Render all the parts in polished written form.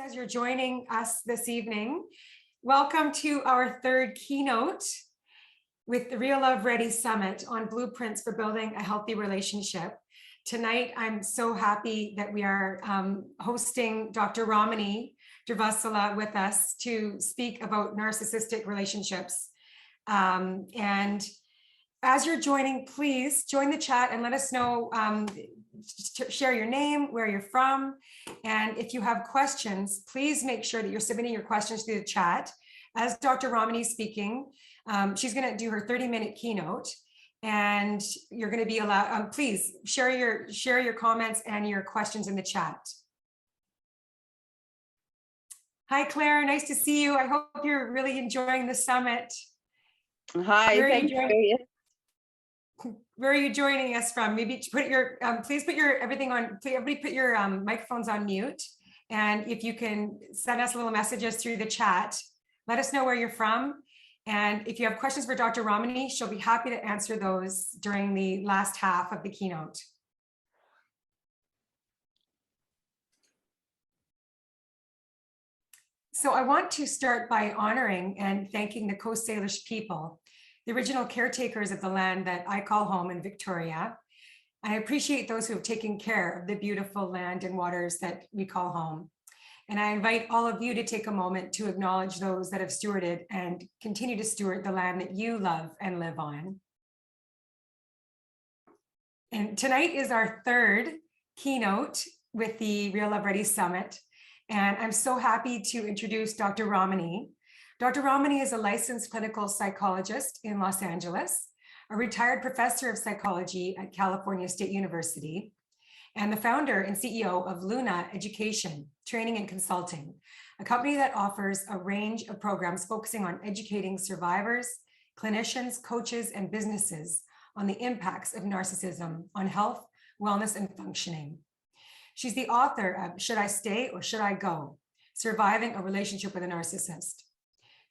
As you're joining us this evening, welcome to our third keynote with the Real Love Ready Summit on Blueprints for Building a Healthy Relationship. Tonight, I'm so happy that we are hosting Dr. Ramani Durvasula with us to speak about narcissistic relationships. And as you're joining, please join the chat and let us know, share your name, where you're from. And if you have questions, please make sure that you're submitting your questions through the chat. As Dr. Ramani is speaking, she's going to do her 30-minute keynote, and you're going to be allowed, please share your comments and your questions in the chat. Hi, Claire, nice to see you. I hope you're really enjoying the summit. Hi, thank you. Where are you joining us from? Maybe put your, please put your everything on, please everybody put your microphones on mute. And if you can send us little messages through the chat, let us know where you're from. And if you have questions for Dr. Ramani, she'll be happy to answer those during the last half of the keynote. So I want to start by honoring and thanking the Coast Salish people, the original caretakers of the land that I call home in Victoria. I appreciate those who have taken care of the beautiful land and waters that we call home. And I invite all of you to take a moment to acknowledge those that have stewarded and continue to steward the land that you love and live on. And tonight is our third keynote with the Real Love Ready Summit. And I'm so happy to introduce Dr. Ramani. Dr. Ramani is a licensed clinical psychologist in Los Angeles, a retired professor of psychology at California State University, and the founder and CEO of Luna Education, Training and Consulting, a company that offers a range of programs focusing on educating survivors, clinicians, coaches, and businesses on the impacts of narcissism on health, wellness, and functioning. She's the author of Should I Stay or Should I Go? Surviving a Relationship with a Narcissist.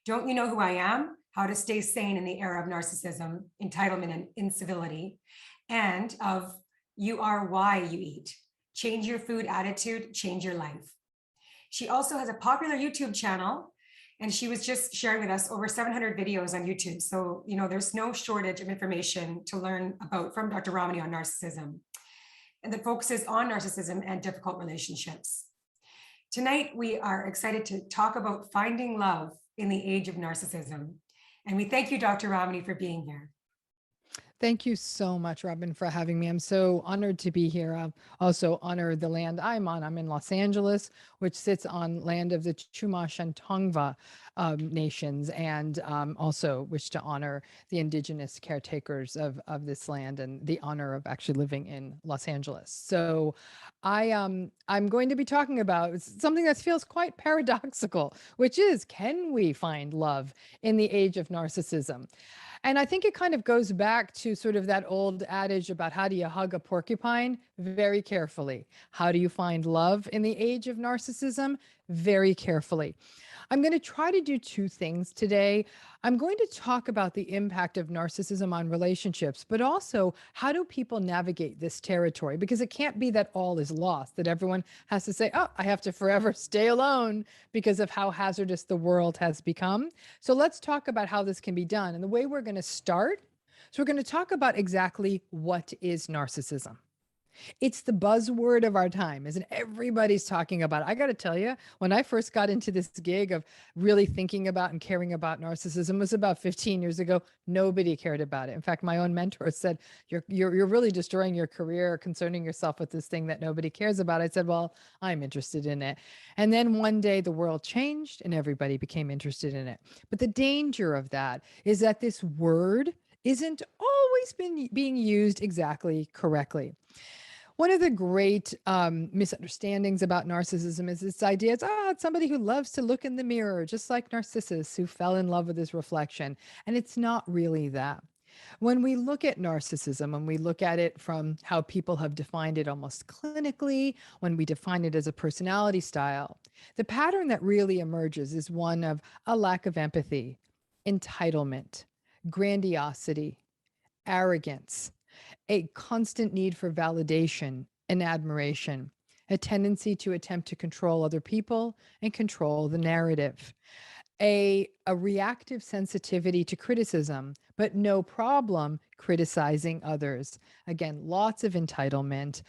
Don't You Know Who I Am? How to Stay Sane in the Era of Narcissism, Entitlement, and Incivility, and of You Are Why You Eat. Change your food attitude, change your life. She also has a popular YouTube channel, and she was just sharing with us over 700 videos on YouTube. So, you know, there's no shortage of information to learn about from Dr. Ramani on narcissism, and that focuses on narcissism and difficult relationships. Tonight, we are excited to talk about finding love in the age of narcissism. And we thank you, Dr. Ramani, for being here. Thank you so much, Robin, for having me. I'm so honored to be here. I also honor the land I'm on. I'm in Los Angeles, which sits on land of the Chumash and Tongva nations, and also wish to honor the indigenous caretakers of this land and the honor of actually living in Los Angeles. So I'm going to be talking about something that feels quite paradoxical, which is, can we find love in the age of narcissism? And I think it kind of goes back to sort of that old adage about how do you hug a porcupine? Very carefully. How do you find love in the age of narcissism? Very carefully. I'm going to try to do two things today. I'm going to talk about the impact of narcissism on relationships, but also how do people navigate this territory? Because it can't be that all is lost, that everyone has to say, oh, I have to forever stay alone because of how hazardous the world has become. So let's talk about how this can be done. And the way we're going to start, so we're going to talk about exactly what is narcissism. It's the buzzword of our time, isn't it? Everybody's talking about it. I got to tell you, when I first got into this gig of really thinking about and caring about narcissism, it was about 15 years ago. Nobody cared about it. In fact, my own mentor said, you're really destroying your career, concerning yourself with this thing that nobody cares about. I said, well, I'm interested in it. And then one day the world changed and everybody became interested in it. But the danger of that is that this word isn't always being used exactly correctly. One of the great misunderstandings about narcissism is this idea, it's somebody who loves to look in the mirror, just like Narcissus, who fell in love with his reflection. And it's not really that. When we look at narcissism, and we look at it from how people have defined it almost clinically, when we define it as a personality style, the pattern that really emerges is one of a lack of empathy, entitlement, grandiosity, arrogance, a constant need for validation and admiration, a tendency to attempt to control other people and control the narrative, a reactive sensitivity to criticism, but no problem criticizing others. Again, lots of entitlement,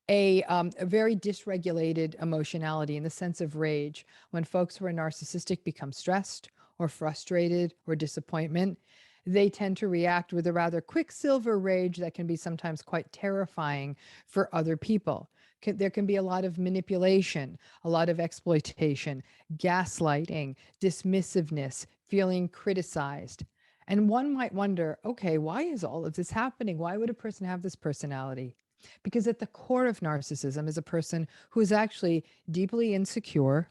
a very dysregulated emotionality in the sense of rage. When folks who are narcissistic become stressed or frustrated or disappointment, they tend to react with a rather quicksilver rage that can be sometimes quite terrifying for other people. There can be a lot of manipulation, a lot of exploitation, gaslighting, dismissiveness, feeling criticized. And one might wonder, okay, why is all of this happening? Why would a person have this personality? Because at the core of narcissism is a person who is actually deeply insecure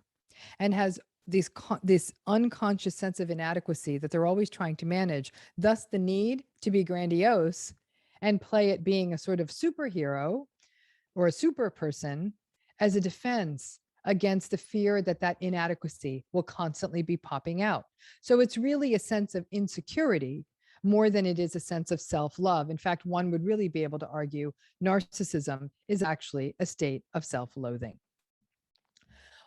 and has this unconscious sense of inadequacy that they're always trying to manage, thus the need to be grandiose and play at being a sort of superhero or a super person as a defense against the fear that that inadequacy will constantly be popping out. So it's really a sense of insecurity more than it is a sense of self-love. In fact, one would really be able to argue narcissism is actually a state of self-loathing.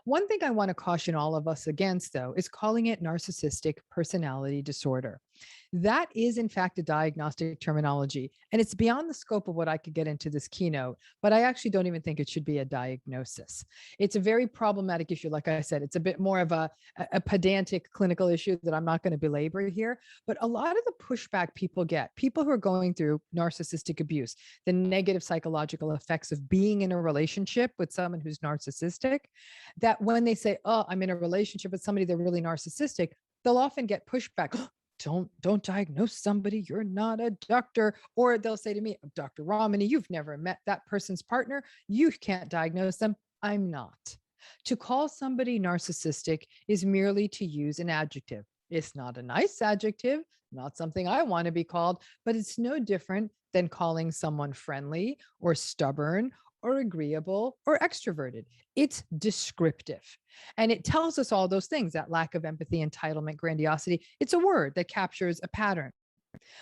One thing I want to caution all of us against, though, is calling it narcissistic personality disorder. That is, in fact, a diagnostic terminology, and it's beyond the scope of what I could get into this keynote, but I actually don't even think it should be a diagnosis. It's a very problematic issue. Like I said, it's a bit more of a pedantic clinical issue that I'm not going to belabor here, but a lot of the pushback people get, people who are going through narcissistic abuse, the negative psychological effects of being in a relationship with someone who's narcissistic, that when they say, oh, I'm in a relationship with somebody, they're really narcissistic, they'll often get pushback. Don't diagnose somebody, you're not a doctor. Or they'll say to me, Dr. Ramani, you've never met that person's partner, you can't diagnose them. I'm not. To call somebody narcissistic is merely to use an adjective. It's not a nice adjective, not something I want to be called, but it's no different than calling someone friendly or stubborn or agreeable or extroverted. It's descriptive. And it tells us all those things, that lack of empathy, entitlement, grandiosity. It's a word that captures a pattern.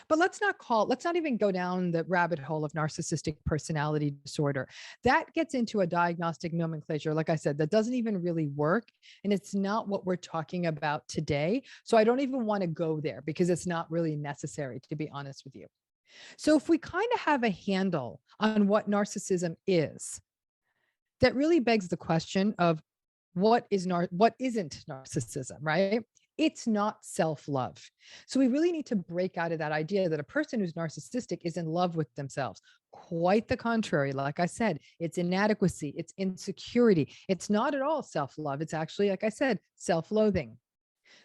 But let's not even go down the rabbit hole of narcissistic personality disorder. That gets into a diagnostic nomenclature, like I said, that doesn't even really work. And it's not what we're talking about today. So I don't even want to go there because it's not really necessary, to be honest with you. So if we kind of have a handle on what narcissism is, that really begs the question of what isn't narcissism, right? It's not self-love. So we really need to break out of that idea that a person who's narcissistic is in love with themselves. Quite the contrary. Like I said, it's inadequacy, it's insecurity. It's not at all self-love. It's actually, like I said, self-loathing.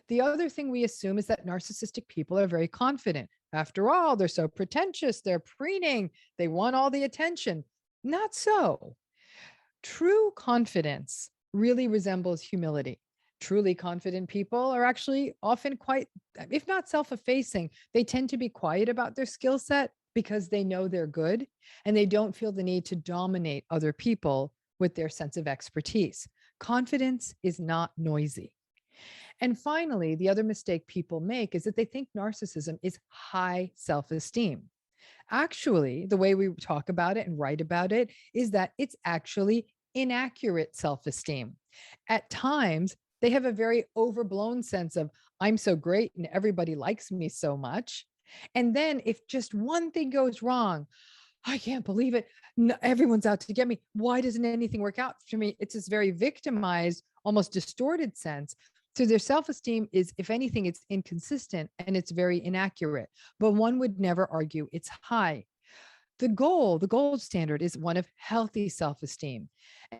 The other thing we assume is that narcissistic people are very confident. After all, they're so pretentious, they're preening, they want all the attention. Not so. True confidence really resembles humility. Truly confident people are actually often quite, if not self-effacing, they tend to be quiet about their skill set because they know they're good and they don't feel the need to dominate other people with their sense of expertise. Confidence is not noisy. And finally, the other mistake people make is that they think narcissism is high self-esteem. Actually, the way we talk about it and write about it is that it's actually inaccurate self-esteem. At times, they have a very overblown sense of, I'm so great and everybody likes me so much. And then if just one thing goes wrong, I can't believe it. No, everyone's out to get me. Why doesn't anything work out for me? It's this very victimized, almost distorted sense. So their self-esteem is, if anything, it's inconsistent and it's very inaccurate, but one would never argue it's high. The gold standard is one of healthy self-esteem,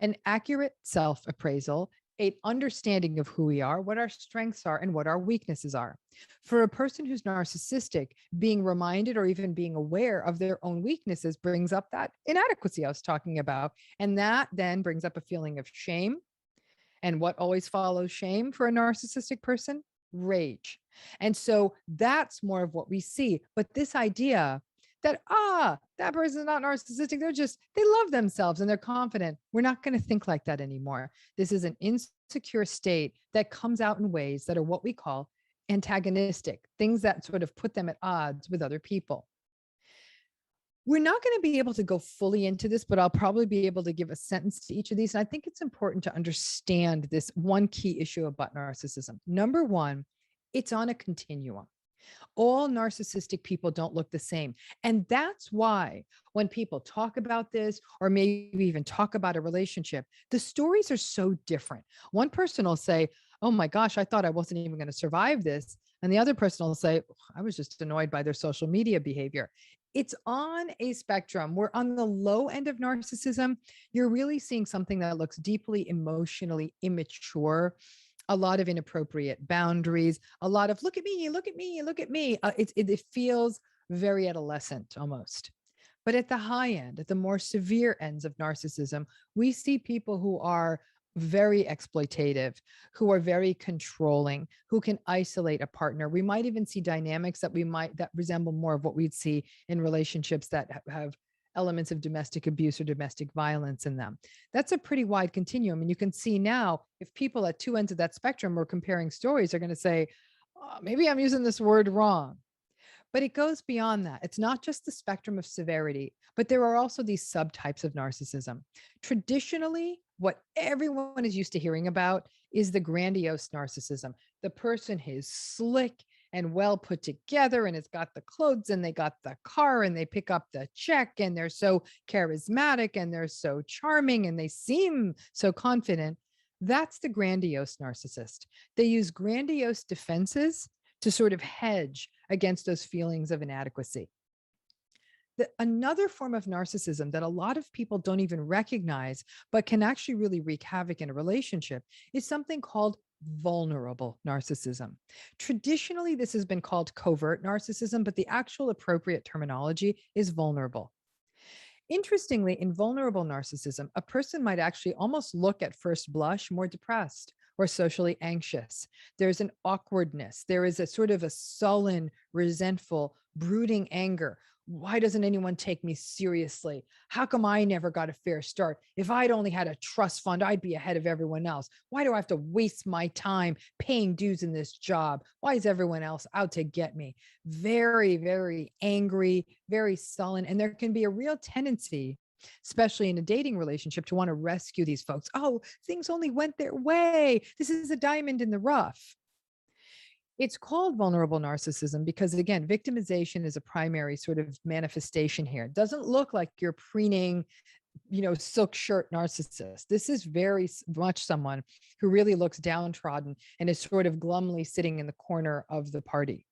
an accurate self-appraisal, an understanding of who we are, what our strengths are, and what our weaknesses are. For a person who's narcissistic, being reminded or even being aware of their own weaknesses brings up that inadequacy I was talking about. And that then brings up a feeling of shame. And what always follows shame for a narcissistic person? Rage. And so that's more of what we see. But this idea that, that person's not narcissistic, they love themselves and they're confident. We're not going to think like that anymore. This is an insecure state that comes out in ways that are what we call antagonistic, things that sort of put them at odds with other people. We're not going to be able to go fully into this, but I'll probably be able to give a sentence to each of these. And I think it's important to understand this one key issue about narcissism. Number one, it's on a continuum. All narcissistic people don't look the same. And that's why when people talk about this, or maybe even talk about a relationship, the stories are so different. One person will say, oh my gosh, I thought I wasn't even going to survive this. And the other person will say, I was just annoyed by their social media behavior. It's on a spectrum. We're on the low end of narcissism. You're really seeing something that looks deeply emotionally immature, a lot of inappropriate boundaries, a lot of look at me, look at me, look at me. It feels very adolescent almost. But at the high end, at the more severe ends of narcissism, we see people who are very exploitative, who are very controlling, who can isolate a partner. We might even see dynamics that resemble more of what we'd see in relationships that have elements of domestic abuse or domestic violence in them. That's a pretty wide continuum. And you can see now, if people at two ends of that spectrum were comparing stories, are going to say, oh, maybe I'm using this word wrong. But it goes beyond that. It's not just the spectrum of severity, but there are also these subtypes of narcissism. Traditionally, what everyone is used to hearing about is the grandiose narcissism. The person is slick and well put together and has got the clothes and they got the car and they pick up the check and they're so charismatic and they're so charming and they seem so confident. That's the grandiose narcissist. They use grandiose defenses to sort of hedge against those feelings of inadequacy. Another form of narcissism that a lot of people don't even recognize, but can actually really wreak havoc in a relationship, is something called vulnerable narcissism. Traditionally, this has been called covert narcissism, but the actual appropriate terminology is vulnerable. Interestingly, in vulnerable narcissism, a person might actually almost look at first blush more depressed or socially anxious. There's an awkwardness. There is a sort of a sullen, resentful, brooding anger. Why doesn't anyone take me seriously? How come I never got a fair start? If I'd only had a trust fund, I'd be ahead of everyone else. Why do I have to waste my time paying dues in this job? Why is everyone else out to get me? Very, very angry, very sullen. And there can be a real tendency, especially in a dating relationship, to want to rescue these folks. Oh, things only went their way. This is a diamond in the rough. It's called vulnerable narcissism because, again, victimization is a primary sort of manifestation here. It doesn't look like you're preening, silk shirt narcissist. This is very much someone who really looks downtrodden and is sort of glumly sitting in the corner of the party.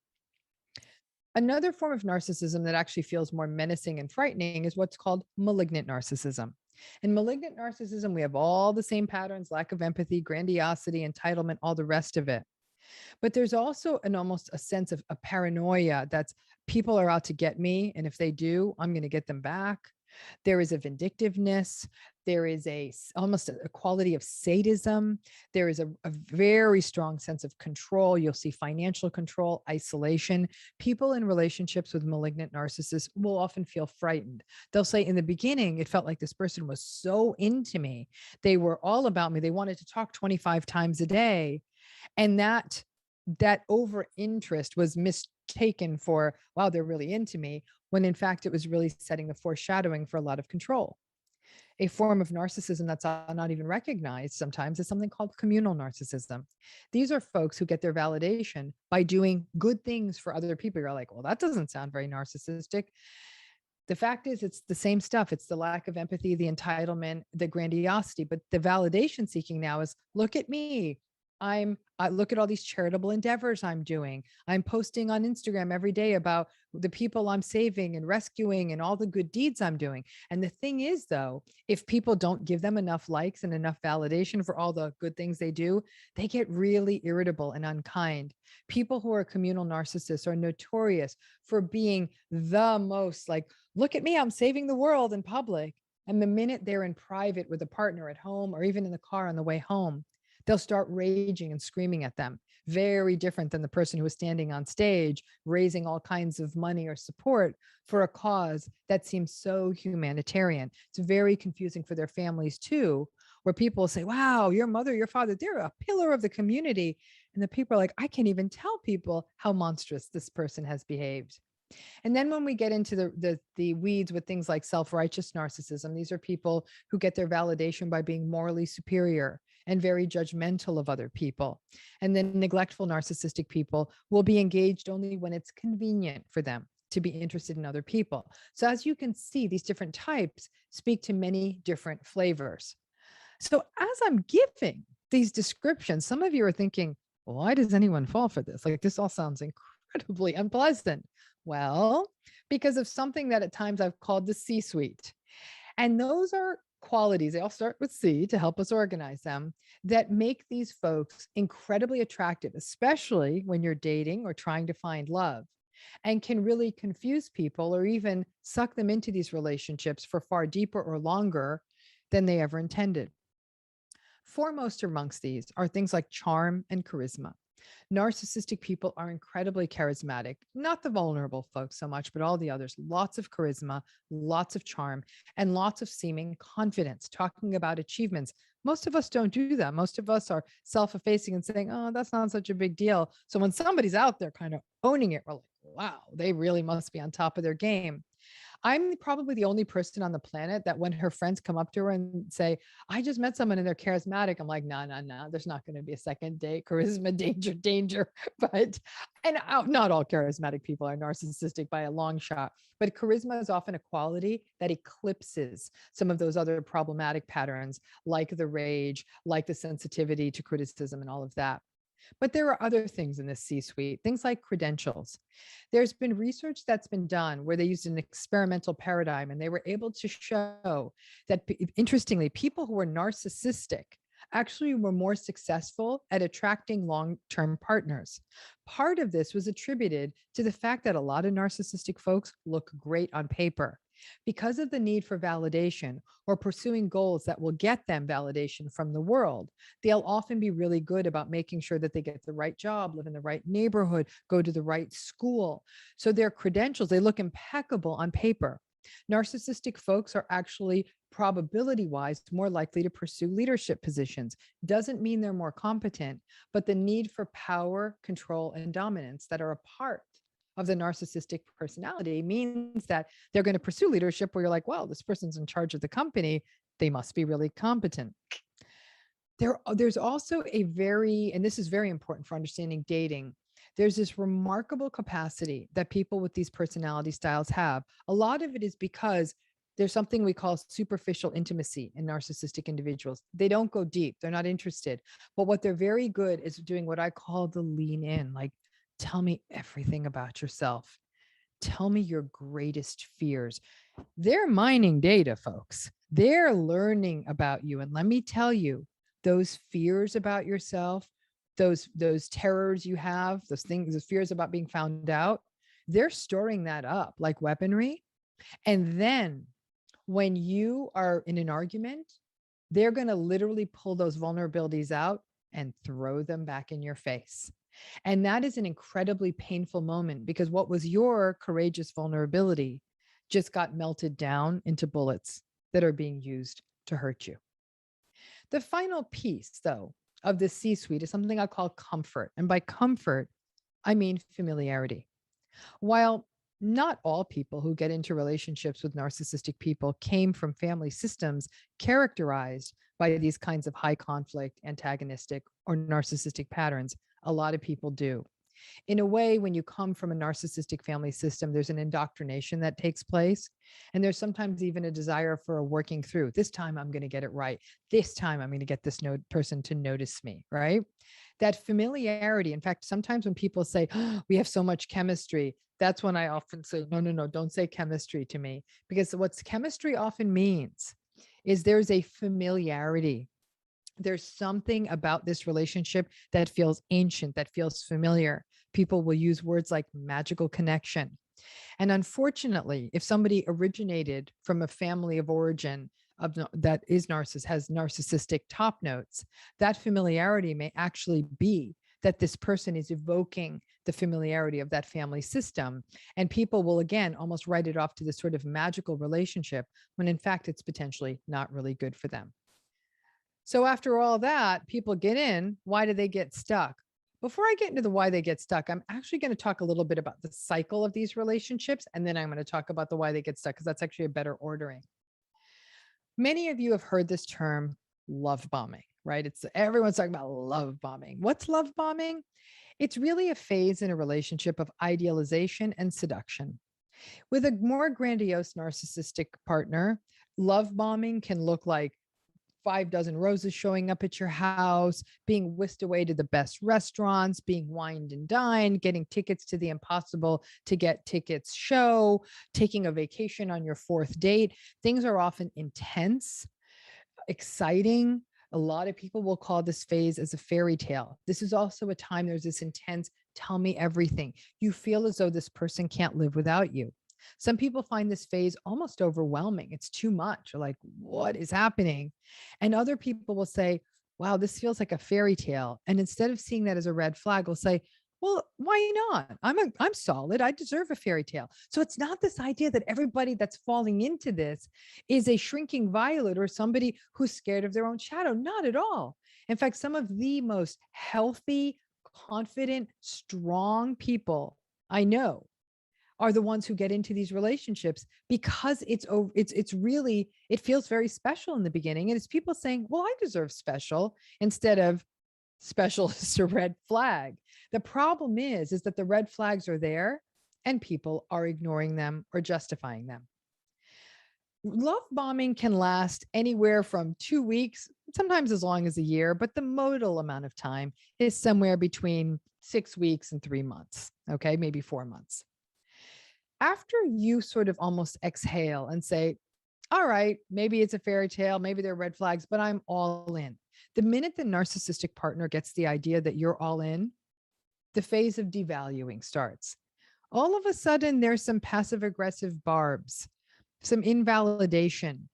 Another form of narcissism that actually feels more menacing and frightening is what's called malignant narcissism. In malignant narcissism, we have all the same patterns: lack of empathy, grandiosity, entitlement, all the rest of it. But there's also almost a sense of a paranoia that's people are out to get me. And if they do, I'm going to get them back. There is a vindictiveness. There is almost a quality of sadism. There is a very strong sense of control. You'll see financial control, isolation. People in relationships with malignant narcissists will often feel frightened. They'll say, in the beginning, it felt like this person was so into me. They were all about me. They wanted to talk 25 times a day. And that over interest was mistaken for, wow, they're really into me, when in fact it was really setting the foreshadowing for a lot of control. A form of narcissism that's not even recognized sometimes is something called communal narcissism. These are folks who get their validation by doing good things for other people. You're like, well, that doesn't sound very narcissistic. The fact is, it's the same stuff. It's the lack of empathy, the entitlement, the grandiosity. But the validation seeking now is, look at me. I look at all these charitable endeavors I'm doing. I'm posting on Instagram every day about the people I'm saving and rescuing and all the good deeds I'm doing. And the thing is, though, if people don't give them enough likes and enough validation for all the good things they do, they get really irritable and unkind. People who are communal narcissists are notorious for being the most like, look at me, I'm saving the world in public. And the minute they're in private with a partner at home or even in the car on the way home, they'll start raging and screaming at them. Very different than the person who is standing on stage, raising all kinds of money or support for a cause that seems so humanitarian. It's very confusing for their families too, where people say, wow, your mother, your father, they're a pillar of the community. And the people are like, I can't even tell people how monstrous this person has behaved. And then when we get into the weeds with things like self-righteous narcissism, these are people who get their validation by being morally superior and very judgmental of other people. And then neglectful narcissistic people will be engaged only when it's convenient for them to be interested in other people. So as you can see, these different types speak to many different flavors. So as I'm giving these descriptions, some of you are thinking, why does anyone fall for this? Like, this all sounds incredibly unpleasant. Well, because of something that at times I've called the C-suite. And those are qualities, they all start with C to help us organize them, that make these folks incredibly attractive, especially when you're dating or trying to find love, and can really confuse people or even suck them into these relationships for far deeper or longer than they ever intended. Foremost amongst these are things like charm and charisma. Narcissistic people are incredibly charismatic, not the vulnerable folks so much, but all the others. Lots of charisma, lots of charm, and lots of seeming confidence, talking about achievements. Most of us don't do that. Most of us are self-effacing and saying, oh, that's not such a big deal. So when somebody's out there kind of owning it, we're like, wow, they really must be on top of their game. I'm probably the only person on the planet that when her friends come up to her and say, I just met someone and they're charismatic, I'm like, no, no, no, there's not going to be a second date. Charisma, danger, danger. But, and not all charismatic people are narcissistic by a long shot, but charisma is often a quality that eclipses some of those other problematic patterns, like the rage, like the sensitivity to criticism and all of that. But there are other things in this C-suite, things like credentials. There's been research that's been done where they used an experimental paradigm and they were able to show that, interestingly, people who were narcissistic actually were more successful at attracting long-term partners. Part of this was attributed to the fact that a lot of narcissistic folks look great on paper. Because of the need for validation or pursuing goals that will get them validation from the world, they'll often be really good about making sure that they get the right job, live in the right neighborhood, go to the right school. So their credentials, they look impeccable on paper. Narcissistic folks are actually probability-wise more likely to pursue leadership positions. Doesn't mean they're more competent, but the need for power, control, and dominance that are a part of the narcissistic personality means that they're going to pursue leadership where you're like, well, this person's in charge of the company, they must be really competent. There's also a very, and this is very important for understanding dating, there's this remarkable capacity that people with these personality styles have. A lot of it is because there's something we call superficial intimacy in narcissistic individuals. They don't go deep, they're not interested. But what they're very good is doing what I call the lean in, like, tell me everything about yourself. Tell me your greatest fears. They're mining data, folks. They're learning about you. And let me tell you, those fears about yourself, those terrors you have, those things, those fears about being found out, they're storing that up like weaponry. And then when you are in an argument, they're going to literally pull those vulnerabilities out and throw them back in your face. And that is an incredibly painful moment because what was your courageous vulnerability just got melted down into bullets that are being used to hurt you. The final piece, though, of the C-suite is something I call comfort. And by comfort, I mean familiarity. While not all people who get into relationships with narcissistic people came from family systems characterized by these kinds of high conflict, antagonistic, or narcissistic patterns, a lot of people do. In a way, when you come from a narcissistic family system, there's an indoctrination that takes place. And there's sometimes even a desire for a working through. This time I'm going to get it right. This time I'm going to get this person to notice me, right? That familiarity. In fact, sometimes when people say, oh, we have so much chemistry, that's when I often say, no, no, no, don't say chemistry to me. Because what's chemistry often means is there's a familiarity. There's something about this relationship that feels ancient, that feels familiar. People will use words like magical connection. And unfortunately, if somebody originated from a family of origin that has narcissistic top notes, that familiarity may actually be that this person is evoking the familiarity of that family system. And people will, again, almost write it off to this sort of magical relationship when in fact it's potentially not really good for them. So after all that, people get in. Why do they get stuck? Before I get into the why they get stuck, I'm actually going to talk a little bit about the cycle of these relationships. And then I'm going to talk about the why they get stuck, because that's actually a better ordering. Many of you have heard this term love bombing, right? Everyone's talking about love bombing. What's love bombing? It's really a phase in a relationship of idealization and seduction. With a more grandiose narcissistic partner, love bombing can look like 5 dozen roses showing up at your house, being whisked away to the best restaurants, being wined and dined, getting tickets to the impossible to get tickets show, taking a vacation on your 4th date. Things are often intense, exciting. A lot of people will call this phase as a fairy tale. This is also a time there's this intense, tell me everything. You feel as though this person can't live without you. Some people find this phase almost overwhelming. It's too much. Or like, what is happening? And other people will say, wow, this feels like a fairy tale. And instead of seeing that as a red flag, will say, well, why not? I'm solid. I deserve a fairy tale. So it's not this idea that everybody that's falling into this is a shrinking violet or somebody who's scared of their own shadow. Not at all. In fact, some of the most healthy, confident, strong people I know are the ones who get into these relationships, because it feels very special in the beginning. And it's people saying, well, I deserve special, instead of special is a red flag. The problem is that the red flags are there and people are ignoring them or justifying them. Love bombing can last anywhere from 2 weeks, sometimes as long as a year, but the modal amount of time is somewhere between 6 weeks and 3 months. Okay, maybe 4 months. After you sort of almost exhale and say, all right, maybe it's a fairy tale, maybe they're red flags, but I'm all in. The minute the narcissistic partner gets the idea that you're all in, the phase of devaluing starts. All of a sudden, there's some passive aggressive barbs, some invalidation,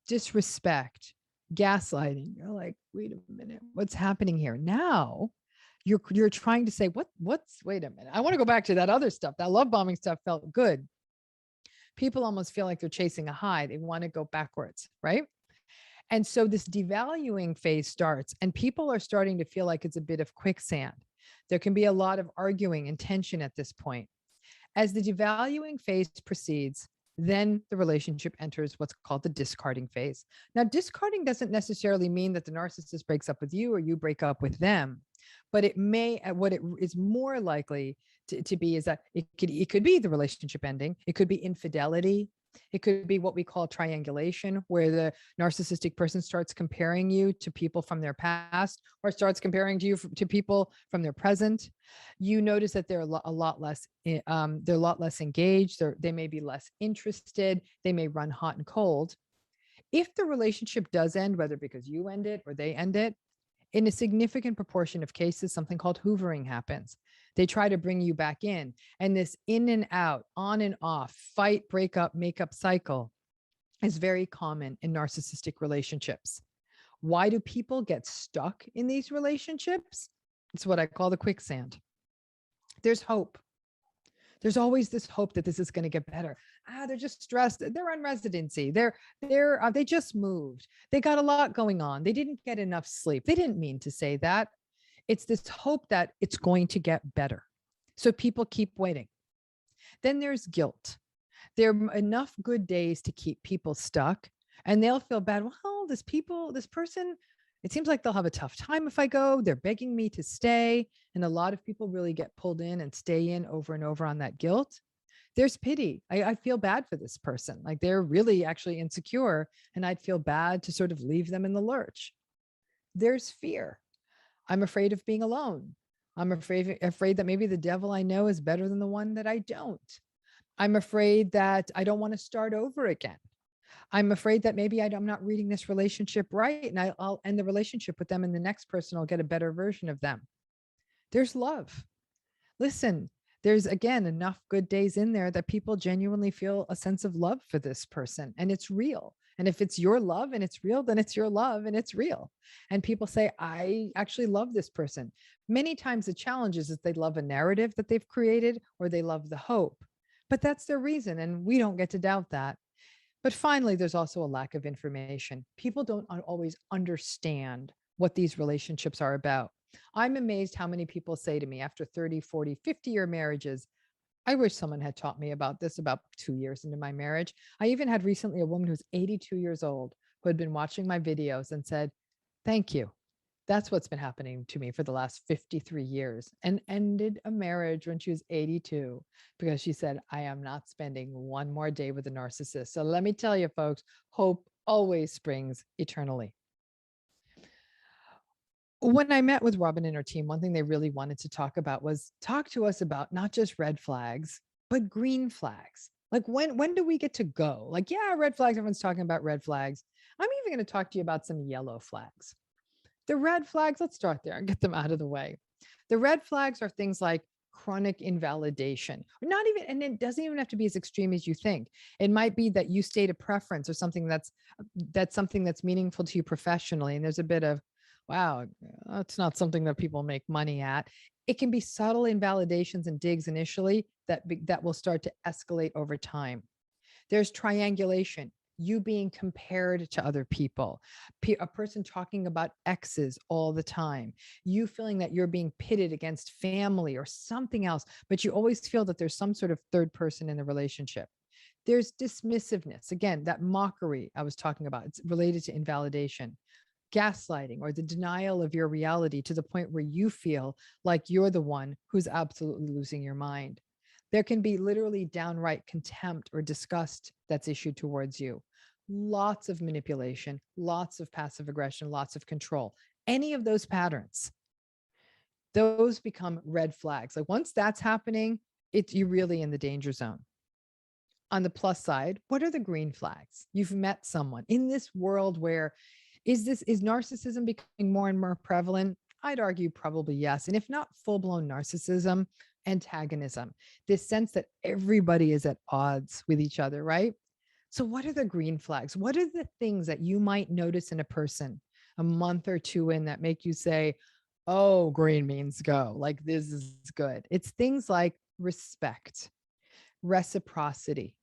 disrespect, gaslighting. You're like, wait a minute, what's happening here? Now you're trying to say, wait a minute. I want to go back to that other stuff. That love bombing stuff felt good. People almost feel like they're chasing a high. They want to go backwards, right? And so this devaluing phase starts, and people are starting to feel like it's a bit of quicksand. There can be a lot of arguing and tension at this point. As the devaluing phase proceeds, then the relationship enters what's called the discarding phase. Now, discarding doesn't necessarily mean that the narcissist breaks up with you or you break up with them, but it may, what it is more likely to be is that it could be the relationship ending. It could be infidelity. It could be what we call triangulation, where the narcissistic person starts comparing you to people from their past, or starts comparing you to people from their present. You notice that they're a lot less engaged. They may be less interested. They may run hot and cold. If the relationship does end, whether because you end it or they end it, in a significant proportion of cases, something called hoovering happens. They try to bring you back in. And this in and out, on and off, fight, break up, make up cycle is very common in narcissistic relationships. Why do people get stuck in these relationships? It's what I call the quicksand. There's hope. There's always this hope that this is going to get better. They're just stressed. They're on residency. They just moved. They got a lot going on. They didn't get enough sleep. They didn't mean to say that. It's this hope that it's going to get better. So people keep waiting. Then there's guilt. There are enough good days to keep people stuck, and they'll feel bad. Well, this person, it seems like they'll have a tough time if I go. They're begging me to stay. And a lot of people really get pulled in and stay in over and over on that guilt. There's pity. I feel bad for this person. Like they're really actually insecure, and I'd feel bad to sort of leave them in the lurch. There's fear. I'm afraid of being alone. I'm afraid that maybe the devil I know is better than the one that I don't. I'm afraid that I don't want to start over again. I'm afraid that maybe I'm not reading this relationship right, and I'll end the relationship with them, and the next person will get a better version of them. There's love. Listen, there's, again, enough good days in there that people genuinely feel a sense of love for this person, and it's real. And if it's your love and it's real, then it's your love and it's real. And people say, I actually love this person. Many times the challenge is that they love a narrative that they've created, or they love the hope. But that's their reason, and we don't get to doubt that. But finally, there's also a lack of information. People don't always understand what these relationships are about. I'm amazed how many people say to me after 30, 40, 50-year marriages, I wish someone had taught me about this about 2 years into my marriage. I even had recently a woman who's 82 years old who had been watching my videos and said, thank you. That's what's been happening to me for the last 53 years, and ended a marriage when she was 82 because she said, I am not spending one more day with a narcissist. So let me tell you, folks, hope always springs eternally. When I met with Robin and her team, one thing they really wanted to talk about was talk to us about not just red flags, but green flags. Like when do we get to go? Like, yeah, red flags, everyone's talking about red flags. I'm even going to talk to you about some yellow flags. The red flags, let's start there and get them out of the way. The red flags are things like chronic invalidation, or not even, and it doesn't even have to be as extreme as you think. It might be that you state a preference or something that's something that's meaningful to you professionally. And there's a bit of, wow, that's not something that people make money at. It can be subtle invalidations and digs initially that will start to escalate over time. There's triangulation, you being compared to other people, a person talking about exes all the time, you feeling that you're being pitted against family or something else, but you always feel that there's some sort of third person in the relationship. There's dismissiveness. Again, that mockery I was talking about, it's related to invalidation. Gaslighting, or the denial of your reality to the point where you feel like you're the one who's absolutely losing your mind. There can be literally downright contempt or disgust that's issued towards you. Lots of manipulation, lots of passive aggression, lots of control. Any of those patterns, those become red flags. Like once that's happening, you're really in the danger zone. On the plus side, what are the green flags? You've met someone in this world where is narcissism becoming more and more prevalent? I'd argue probably yes. And if not full-blown narcissism, antagonism, this sense that everybody is at odds with each other, right? So what are the green flags? What are the things that you might notice in a person a month or two in that make you say, oh, green means go, like this is good? It's things like respect, reciprocity.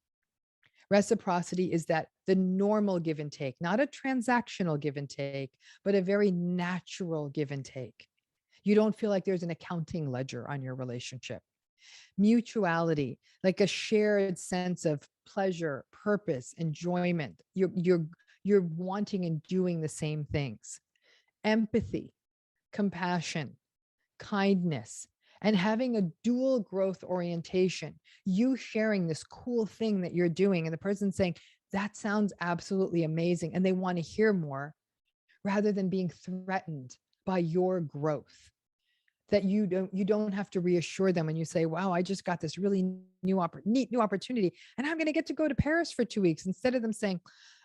Reciprocity is that the normal give and take, not a transactional give and take, but a very natural give and take. You don't feel like there's an accounting ledger on your relationship. Mutuality, like a shared sense of pleasure, purpose, enjoyment. You're wanting and doing the same things. Empathy, compassion, kindness, and having a dual growth orientation. You sharing this cool thing that you're doing, and the person saying, that sounds absolutely amazing, and they want to hear more, rather than being threatened by your growth. That you don't have to reassure them when you say, wow, I just got this really neat new opportunity, and I'm going to get to go to Paris for 2 weeks, instead of them saying,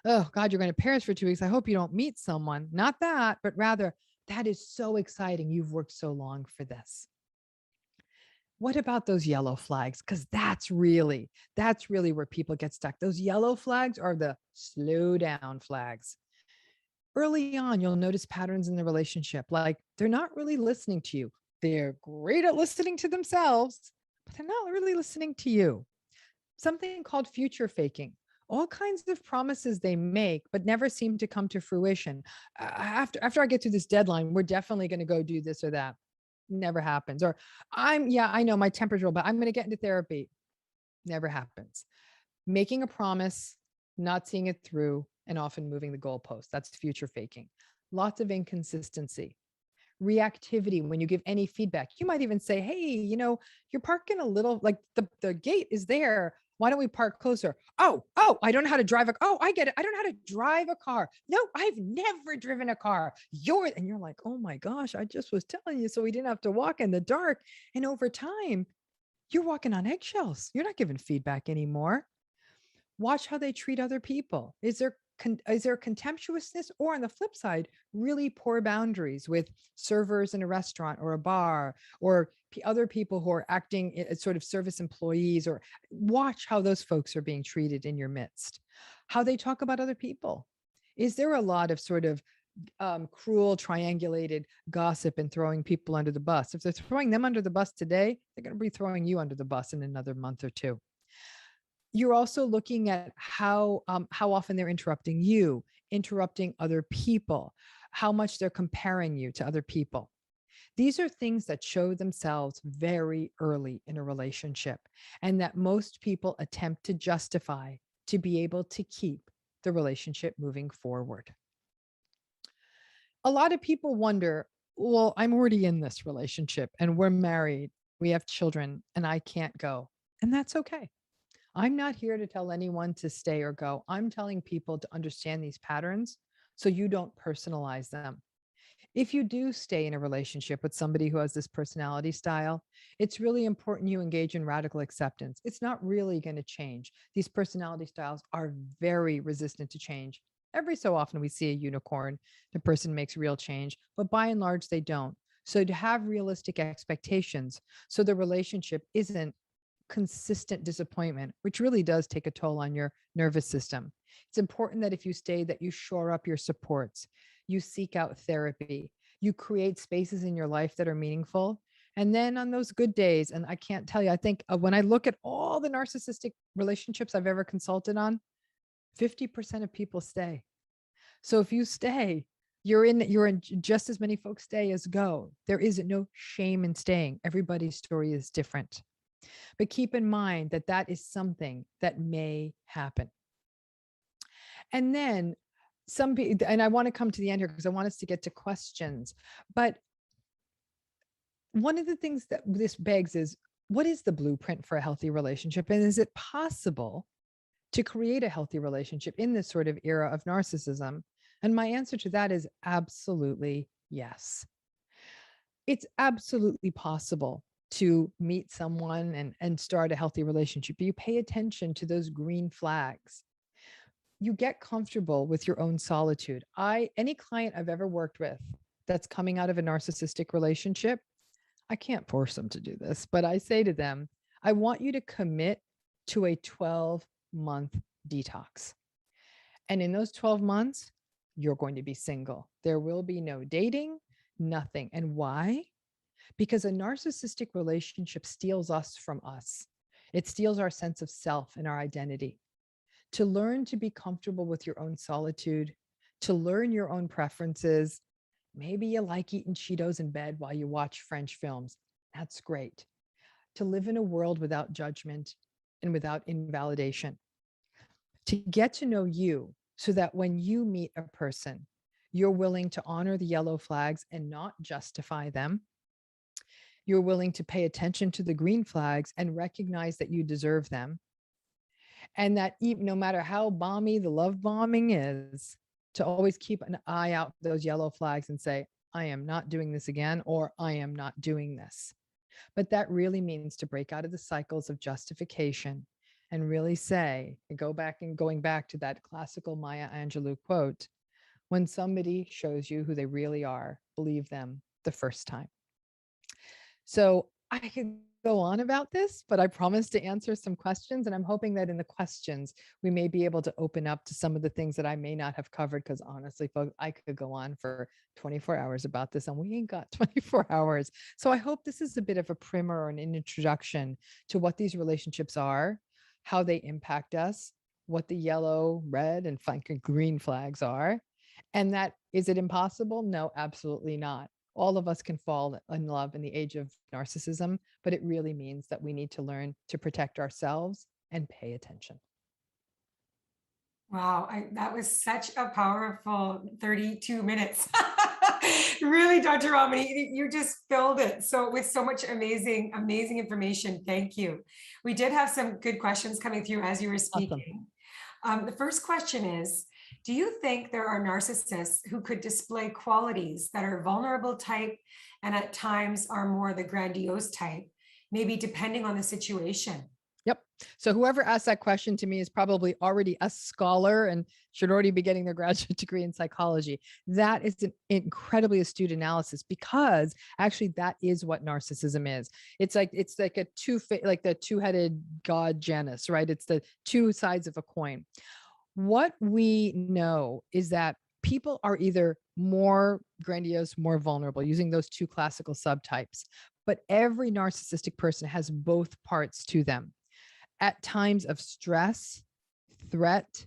oh God, you're going to Paris for 2 weeks. I hope you don't meet someone. Not that, but rather, that is so exciting. You've worked so long for this. What about those yellow flags? Because that's really where people get stuck. Those yellow flags are the slow down flags. Early on, you'll notice patterns in the relationship, like they're not really listening to you. They're great at listening to themselves, but they're not really listening to you. Something called future faking. All kinds of promises they make, but never seem to come to fruition. After I get to this deadline, we're definitely going to go do this or that. Never happens. Or I know my temper's real, but I'm going to get into therapy. Never happens. Making a promise, not seeing it through, and often moving the goalpost. That's future faking. Lots of inconsistency. Reactivity when you give any feedback. You might even say, hey, you're parking a little, like the gate is there. Why don't we park closer? Oh, I don't know how to drive I get it. I don't know how to drive a car. No, I've never driven a car. And you're like, oh my gosh, I just was telling you so we didn't have to walk in the dark. And over time, you're walking on eggshells. You're not giving feedback anymore. Watch how they treat other people. Is there contemptuousness, or on the flip side, really poor boundaries with servers in a restaurant or a bar, or other people who are acting as sort of service employees? Or watch how those folks are being treated in your midst, how they talk about other people. Is there a lot of sort of cruel, triangulated gossip and throwing people under the bus? If they're throwing them under the bus today, they're going to be throwing you under the bus in another month or two. You're also looking at how often they're interrupting you, interrupting other people, how much they're comparing you to other people. These are things that show themselves very early in a relationship and that most people attempt to justify to be able to keep the relationship moving forward. A lot of people wonder, well, I'm already in this relationship and we're married, we have children, and I can't go. And that's okay. I'm not here to tell anyone to stay or go. I'm telling people to understand these patterns so you don't personalize them. If you do stay in a relationship with somebody who has this personality style, it's really important you engage in radical acceptance. It's not really going to change. These personality styles are very resistant to change. Every so often we see a unicorn, the person makes real change, but by and large they don't. So to have realistic expectations so the relationship isn't consistent disappointment, which really does take a toll on your nervous system. It's important that if you stay, that you shore up your supports, you seek out therapy, you create spaces in your life that are meaningful. And then on those good days, and I can't tell you, I think when I look at all the narcissistic relationships I've ever consulted on, 50% of people stay. So if you stay, you're in just as many folks stay as go. There is no shame in staying. Everybody's story is different. But keep in mind that that is something that may happen. And then and I want to come to the end here because I want us to get to questions. But one of the things that this begs is, what is the blueprint for a healthy relationship? And is it possible to create a healthy relationship in this sort of era of narcissism? And my answer to that is absolutely yes. It's absolutely possible to meet someone and start a healthy relationship. You pay attention to those green flags. You get comfortable with your own solitude. Any client I've ever worked with that's coming out of a narcissistic relationship, I can't force them to do this, but I say to them, I want you to commit to a 12-month detox. And in those 12 months, you're going to be single. There will be no dating, nothing. And why? Because a narcissistic relationship steals us from us. It steals our sense of self and our identity. To learn to be comfortable with your own solitude, to learn your own preferences. Maybe you like eating Cheetos in bed while you watch French films. That's great. To live in a world without judgment and without invalidation. To get to know you so that when you meet a person, you're willing to honor the yellow flags and not justify them. You're willing to pay attention to the green flags and recognize that you deserve them. And that even no matter how balmy the love bombing is, to always keep an eye out for those yellow flags and say, I am not doing this again, or I am not doing this. But that really means to break out of the cycles of justification and really say, and going back to that classical Maya Angelou quote, when somebody shows you who they really are, believe them the first time. So I could go on about this, but I promised to answer some questions. And I'm hoping that in the questions, we may be able to open up to some of the things that I may not have covered. Because honestly, folks, I could go on for 24 hours about this and we ain't got 24 hours. So I hope this is a bit of a primer or an introduction to what these relationships are, how they impact us, what the yellow, red, and green flags are. And that, is it impossible? No, absolutely not. All of us can fall in love in the age of narcissism, but it really means that we need to learn to protect ourselves and pay attention. Wow, that was such a powerful 32 minutes. Really, Dr. Ramani, you just filled it with so much amazing information. Thank you. We did have some good questions coming through as you were speaking. Awesome. The first question is, do you think there are narcissists who could display qualities that are vulnerable type and at times are more the grandiose type, maybe depending on the situation? Yep. So whoever asked that question to me is probably already a scholar and should already be getting their graduate degree in psychology. That is an incredibly astute analysis, because actually that is what narcissism is. It's like a the two-headed god Janus, right? It's the two sides of a coin. What we know is that people are either more grandiose, more vulnerable, using those two classical subtypes, but every narcissistic person has both parts to them. At times of stress, threat,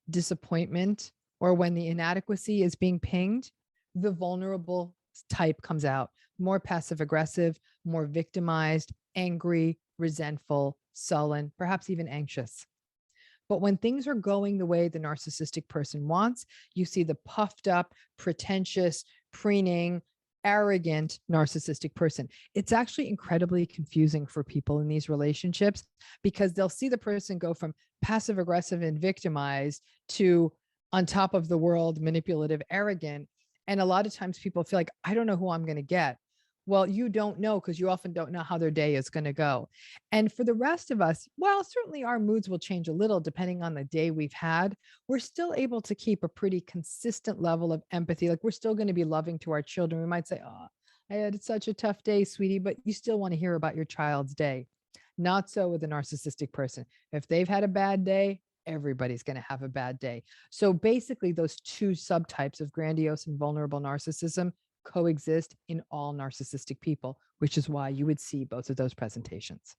disappointment, or when the inadequacy is being pinged, the vulnerable type comes out. more passive aggressive, more victimized, angry, resentful, sullen, perhaps even anxious. But when things are going the way the narcissistic person wants, you see the puffed up, pretentious, preening, arrogant narcissistic person. It's actually incredibly confusing for people in these relationships because they'll see the person go from passive aggressive and victimized to on top of the world, manipulative, arrogant. And a lot of times people feel like, I don't know who I'm going to get. Well, you don't know because you often don't know how their day is going to go. And for the rest of us, well, certainly our moods will change a little depending on the day we've had. We're still able to keep a pretty consistent level of empathy. Like we're still going to be loving to our children. We might say, oh, I had such a tough day, sweetie, but you still want to hear about your child's day. Not so with a narcissistic person. If they've had a bad day, everybody's going to have a bad day. So basically those two subtypes of grandiose and vulnerable narcissism coexist in all narcissistic people, which is why you would see both of those presentations.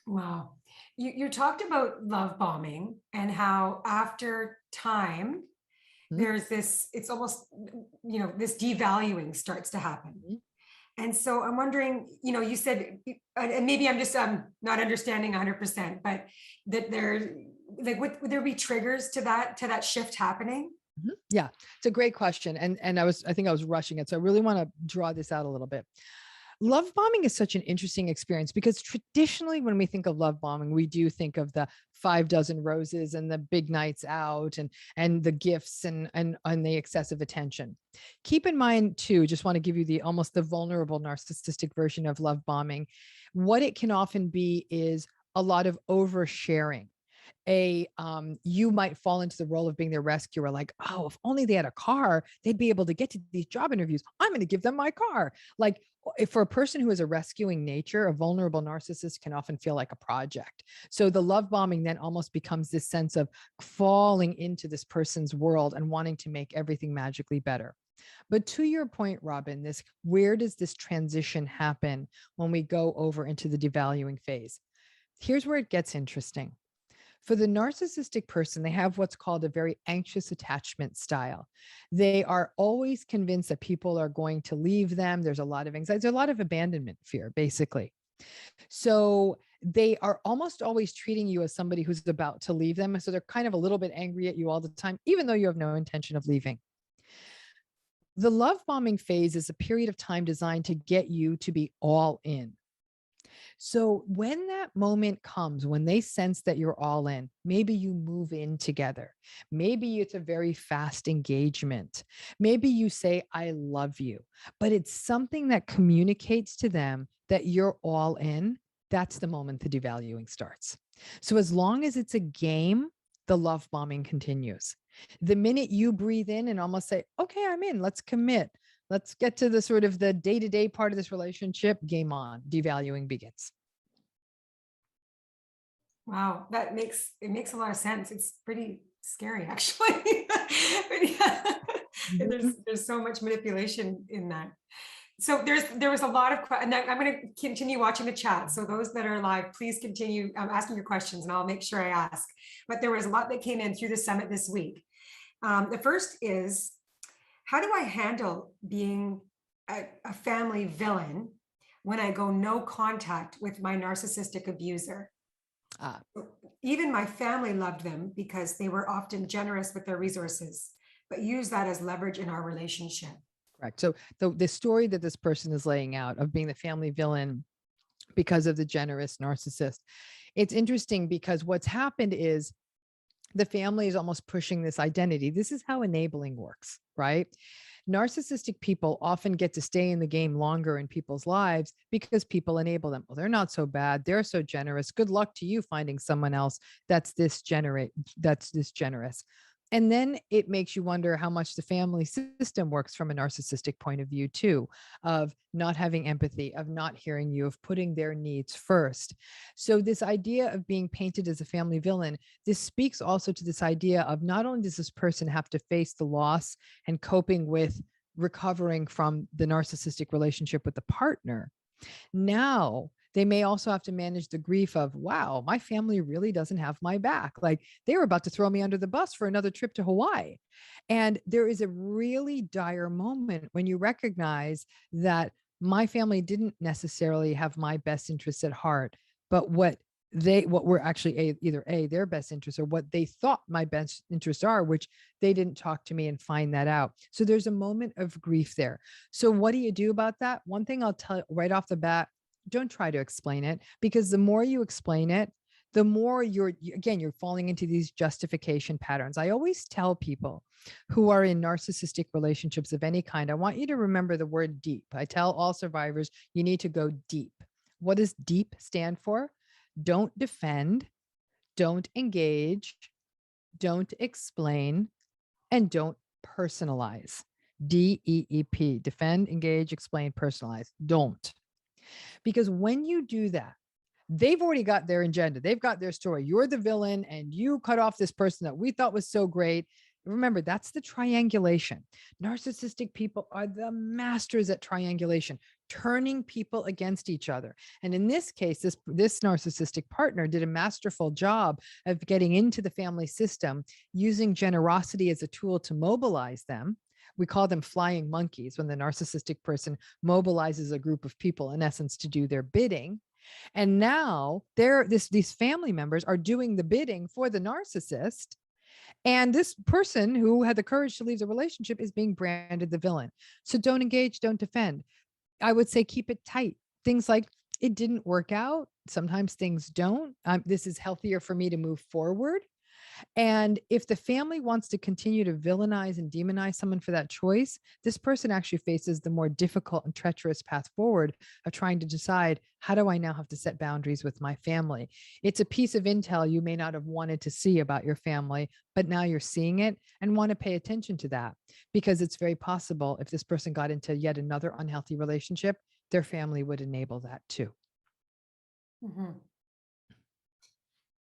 Wow. You talked about love bombing and how after time, there's this, it's almost, this devaluing starts to happen. And so I'm wondering, you said, and maybe I'm just not understanding 100%, but that there, like, would there be triggers to that shift happening? Yeah, it's a great question. And I think I was rushing it. So I really want to draw this out a little bit. Love bombing is such an interesting experience because traditionally when we think of love bombing, we do think of the 5 dozen roses and the big nights out and the gifts and the excessive attention. Keep in mind too, just want to give you the almost the vulnerable narcissistic version of love bombing. What it can often be is a lot of oversharing. You might fall into the role of being their rescuer, like, oh, if only they had a car, they'd be able to get to these job interviews. I'm going to give them my car. Like, if for a person who is a rescuing nature, a vulnerable narcissist can often feel like a project. So the love bombing then almost becomes this sense of falling into this person's world and wanting to make everything magically better. But to your point, Robin, where does this transition happen when we go over into the devaluing phase? Here's where it gets interesting. For the narcissistic person, they have what's called a very anxious attachment style. They are always convinced that people are going to leave them. There's a lot of anxiety. There's a lot of abandonment fear, basically. So they are almost always treating you as somebody who's about to leave them. So they're kind of a little bit angry at you all the time, even though you have no intention of leaving. The love bombing phase is a period of time designed to get you to be all in. So when that moment comes, when they sense that you're all in, maybe you move in together. Maybe it's a very fast engagement. Maybe you say, I love you, but it's something that communicates to them that you're all in. That's the moment the devaluing starts. So as long as it's a game, the love bombing continues. The minute you breathe in and almost say, okay, I'm in, let's commit. Let's get to the sort of the day-to-day part of this relationship, game on, devaluing begins. Wow, it makes a lot of sense. It's pretty scary, actually. But yeah, there's so much manipulation in that. So there was a lot of, and I'm going to continue watching the chat. So those that are live, please continue asking your questions and I'll make sure I ask. But there was a lot that came in through the summit this week. The first is, how do I handle being a family villain when I go no contact with my narcissistic abuser? Even my family loved them because they were often generous with their resources, but use that as leverage in our relationship. Correct. So the story that this person is laying out of being the family villain because of the generous narcissist, it's interesting because what's happened is the family is almost pushing this identity. This is how enabling works, right? Narcissistic people often get to stay in the game longer in people's lives because people enable them. Well, they're not so bad. They're so generous. Good luck to you finding someone else that's this generous. And then it makes you wonder how much the family system works from a narcissistic point of view too, of not having empathy, of not hearing you, of putting their needs first. So this idea of being painted as a family villain, this speaks also to this idea of not only does this person have to face the loss and coping with recovering from the narcissistic relationship with the partner, now They may also have to manage the grief of, wow, my family really doesn't have my back. Like they were about to throw me under the bus for another trip to Hawaii. And there is a really dire moment when you recognize that my family didn't necessarily have my best interests at heart, but what were actually either their best interests or what they thought my best interests are, which they didn't talk to me and find that out. So there's a moment of grief there. So what do you do about that? One thing I'll tell you right off the bat, don't try to explain it, because the more you explain it, the more you're falling into these justification patterns. I always tell people who are in narcissistic relationships of any kind, I want you to remember the word deep. I tell all survivors, you need to go deep. What does deep stand for? Don't defend, don't engage, don't explain, and don't personalize. DEEP, defend, engage, explain, personalize. Don't. Because when you do that, they've already got their agenda. They've got their story. You're the villain and you cut off this person that we thought was so great. Remember, that's the triangulation. Narcissistic people are the masters at triangulation, turning people against each other. And in this case, this narcissistic partner did a masterful job of getting into the family system, using generosity as a tool to mobilize them. We call them flying monkeys when the narcissistic person mobilizes a group of people, in essence, to do their bidding. And now these family members are doing the bidding for the narcissist. And this person who had the courage to leave the relationship is being branded the villain. So don't engage, don't defend. I would say keep it tight. Things like, it didn't work out. Sometimes things don't. This is healthier for me to move forward. And if the family wants to continue to villainize and demonize someone for that choice, this person actually faces the more difficult and treacherous path forward of trying to decide, how do I now have to set boundaries with my family? It's a piece of intel you may not have wanted to see about your family, but now you're seeing it and want to pay attention to that, because it's very possible if this person got into yet another unhealthy relationship, their family would enable that too. Mm-hmm.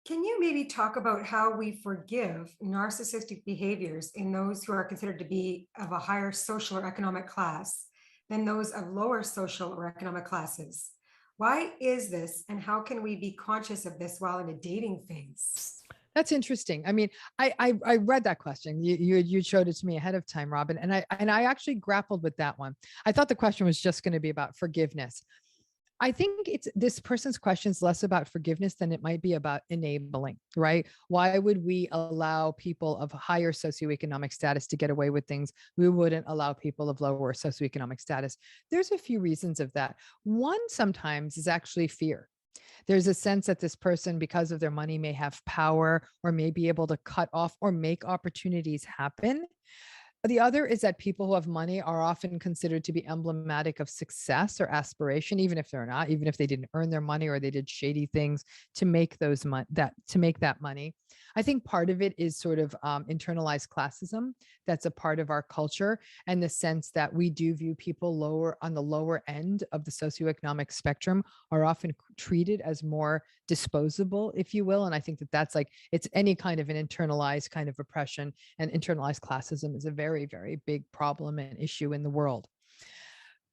Can you maybe talk about how we forgive narcissistic behaviors in those who are considered to be of a higher social or economic class than those of lower social or economic classes? Why is this, and how can we be conscious of this while in a dating phase? That's interesting. I mean, I read that question. You showed it to me ahead of time, Robin, and I actually grappled with that one. I thought the question was just going to be about forgiveness. I think this person's question is less about forgiveness than it might be about enabling, right? Why would we allow people of higher socioeconomic status to get away with things we wouldn't allow people of lower socioeconomic status? There's a few reasons of that. One sometimes is actually fear. There's a sense that this person, because of their money, may have power or may be able to cut off or make opportunities happen. The other is that people who have money are often considered to be emblematic of success or aspiration, even if they're not, even if they didn't earn their money or they did shady things to make that money. I think part of it is sort of internalized classism that's a part of our culture, and the sense that we do view people lower on the lower end of the socioeconomic spectrum are often treated as more disposable, if you will. And I think that that's like, it's any kind of an internalized kind of oppression, and internalized classism is a very, very big problem and issue in the world.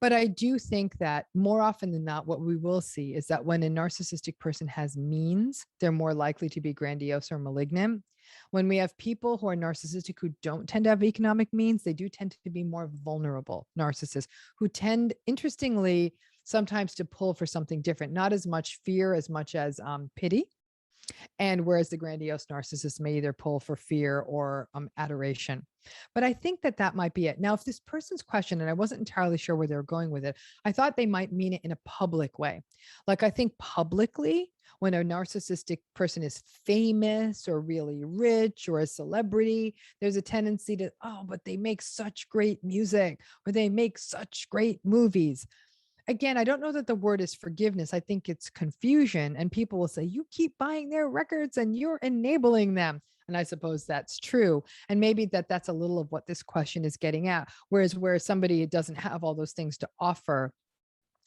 But I do think that more often than not, what we will see is that when a narcissistic person has means, they're more likely to be grandiose or malignant. When we have people who are narcissistic who don't tend to have economic means, they do tend to be more vulnerable narcissists who tend, interestingly, sometimes to pull for something different, not as much fear as much as pity. And whereas the grandiose narcissist may either pull for fear or adoration. But I think that might be it. Now, if this person's question, and I wasn't entirely sure where they were going with it, I thought they might mean it in a public way. Like, I think publicly, when a narcissistic person is famous or really rich or a celebrity, there's a tendency to, oh, but they make such great music or they make such great movies. Again, I don't know that the word is forgiveness. I think it's confusion. And people will say, you keep buying their records and you're enabling them. And I suppose that's true. And maybe that's a little of what this question is getting at. Whereas where somebody doesn't have all those things to offer,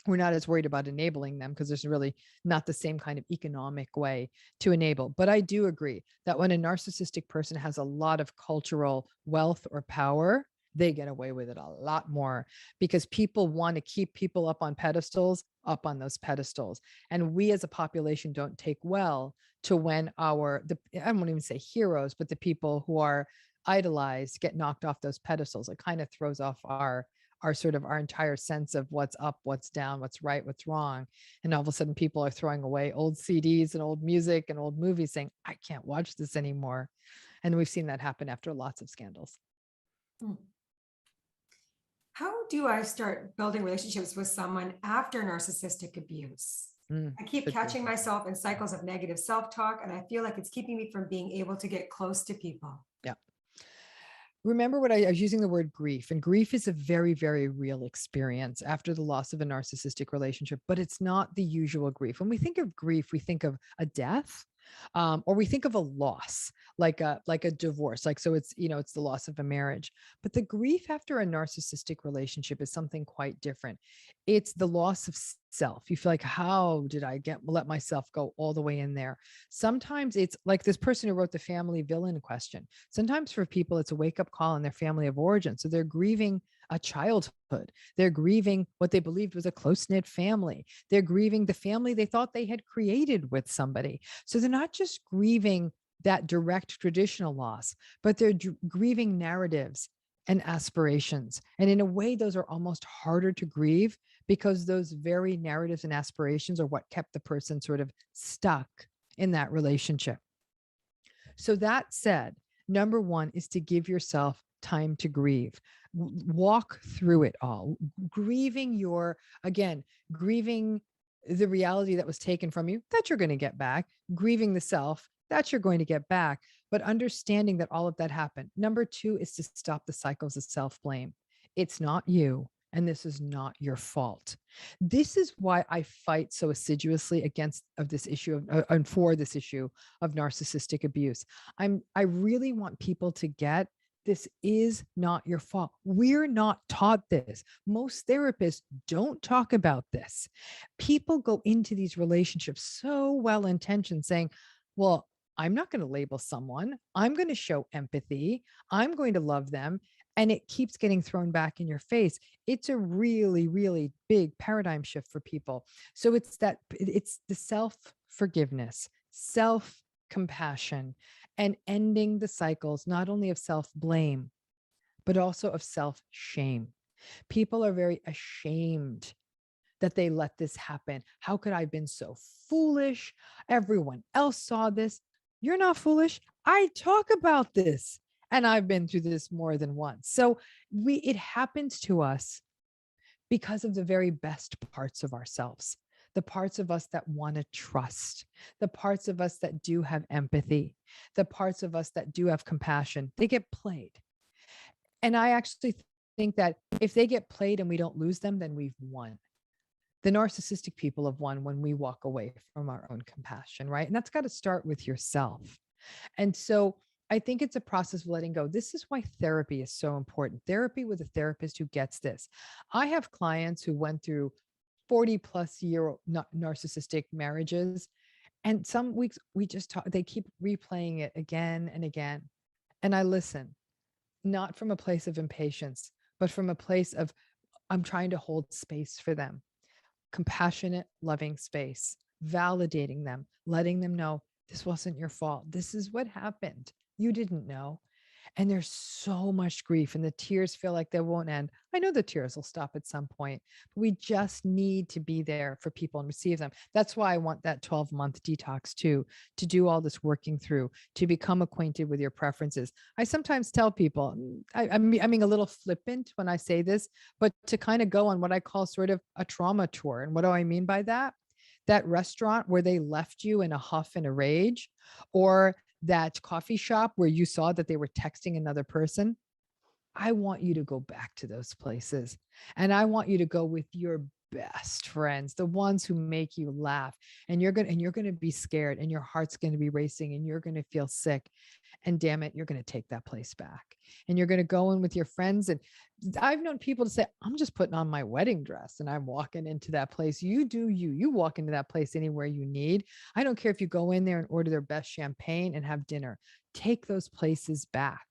we're not as worried about enabling them because there's really not the same kind of economic way to enable. But I do agree that when a narcissistic person has a lot of cultural wealth or power, they get away with it a lot more because people want to keep people up on pedestals, up on those pedestals. And we as a population don't take well to when I won't even say heroes, but the people who are idolized get knocked off those pedestals. It kind of throws off our sort of our entire sense of what's up, what's down, what's right, what's wrong. And all of a sudden people are throwing away old CDs and old music and old movies saying, I can't watch this anymore. And we've seen that happen after lots of scandals. How do I start building relationships with someone after narcissistic abuse? I keep catching myself in cycles of negative self-talk, and I feel like it's keeping me from being able to get close to people. Yeah. Remember what I was using the word grief, and grief is a very, very real experience after the loss of a narcissistic relationship, but it's not the usual grief. When we think of grief, we think of a death, or we think of a loss, like a divorce. So it's, it's the loss of a marriage. But the grief after a narcissistic relationship is something quite different. It's the loss of self. You feel like, how did I let myself go all the way in there? Sometimes it's like this person who wrote the family villain question. Sometimes for people, it's a wake-up call in their family of origin. So they're grieving a childhood. They're grieving what they believed was a close-knit family. They're grieving the family they thought they had created with somebody. So they're not just grieving that direct traditional loss, but they're grieving narratives and aspirations. And in a way, those are almost harder to grieve because those very narratives and aspirations are what kept the person sort of stuck in that relationship. So that said, number one is to give yourself time to grieve. Walk through it all. Grieving grieving the reality that was taken from you, that you're going to get back. Grieving the self, that you're going to get back. But understanding that all of that happened. Number two is to stop the cycles of self-blame. It's not you, and this is not your fault. This is why I fight so assiduously for this issue of narcissistic abuse. I really want people to get this is not your fault. We're not taught this. Most therapists don't talk about this. People go into these relationships so well-intentioned saying, well, I'm not going to label someone. I'm going to show empathy. I'm going to love them. And it keeps getting thrown back in your face. It's a really, really big paradigm shift for people. So it's the self-forgiveness, self-compassion, and ending the cycles, not only of self-blame, but also of self-shame. People are very ashamed that they let this happen. How could I have been so foolish? Everyone else saw this. You're not foolish. I talk about this, and I've been through this more than once. So it happens to us because of the very best parts of ourselves, the parts of us that want to trust, the parts of us that do have empathy, the parts of us that do have compassion. They get played. And I actually think that if they get played and we don't lose them, then we've won. The narcissistic people have won when we walk away from our own compassion, right? And that's got to start with yourself. And so I think it's a process of letting go. This is why therapy is so important. Therapy with a therapist who gets this. I have clients who went through 40-plus-year narcissistic marriages, and some weeks they keep replaying it again and again. And I listen, not from a place of impatience, but from a place of I'm trying to hold space for them. Compassionate, loving space, validating them, letting them know this wasn't your fault. This is what happened. You didn't know. And there's so much grief and the tears feel like they won't end. I know the tears will stop at some point, but we just need to be there for people and receive them. That's why I want that 12-month detox too, to do all this working through, to become acquainted with your preferences. I sometimes tell people, I'm being a little flippant when I say this, but to kind of go on what I call sort of a trauma tour. And what do I mean by that? That restaurant where they left you in a huff and a rage, or that coffee shop where you saw that they were texting another person. I want you to go back to those places. And I want you to go with your best friends, the ones who make you laugh. And you're going to be scared, and your heart's going to be racing, and you're going to feel sick. And damn it, you're going to take that place back. And you're going to go in with your friends. And I've known people to say, I'm just putting on my wedding dress and I'm walking into that place. You do you walk into that place anywhere you need. I don't care if you go in there and order their best champagne and have dinner. Take those places back.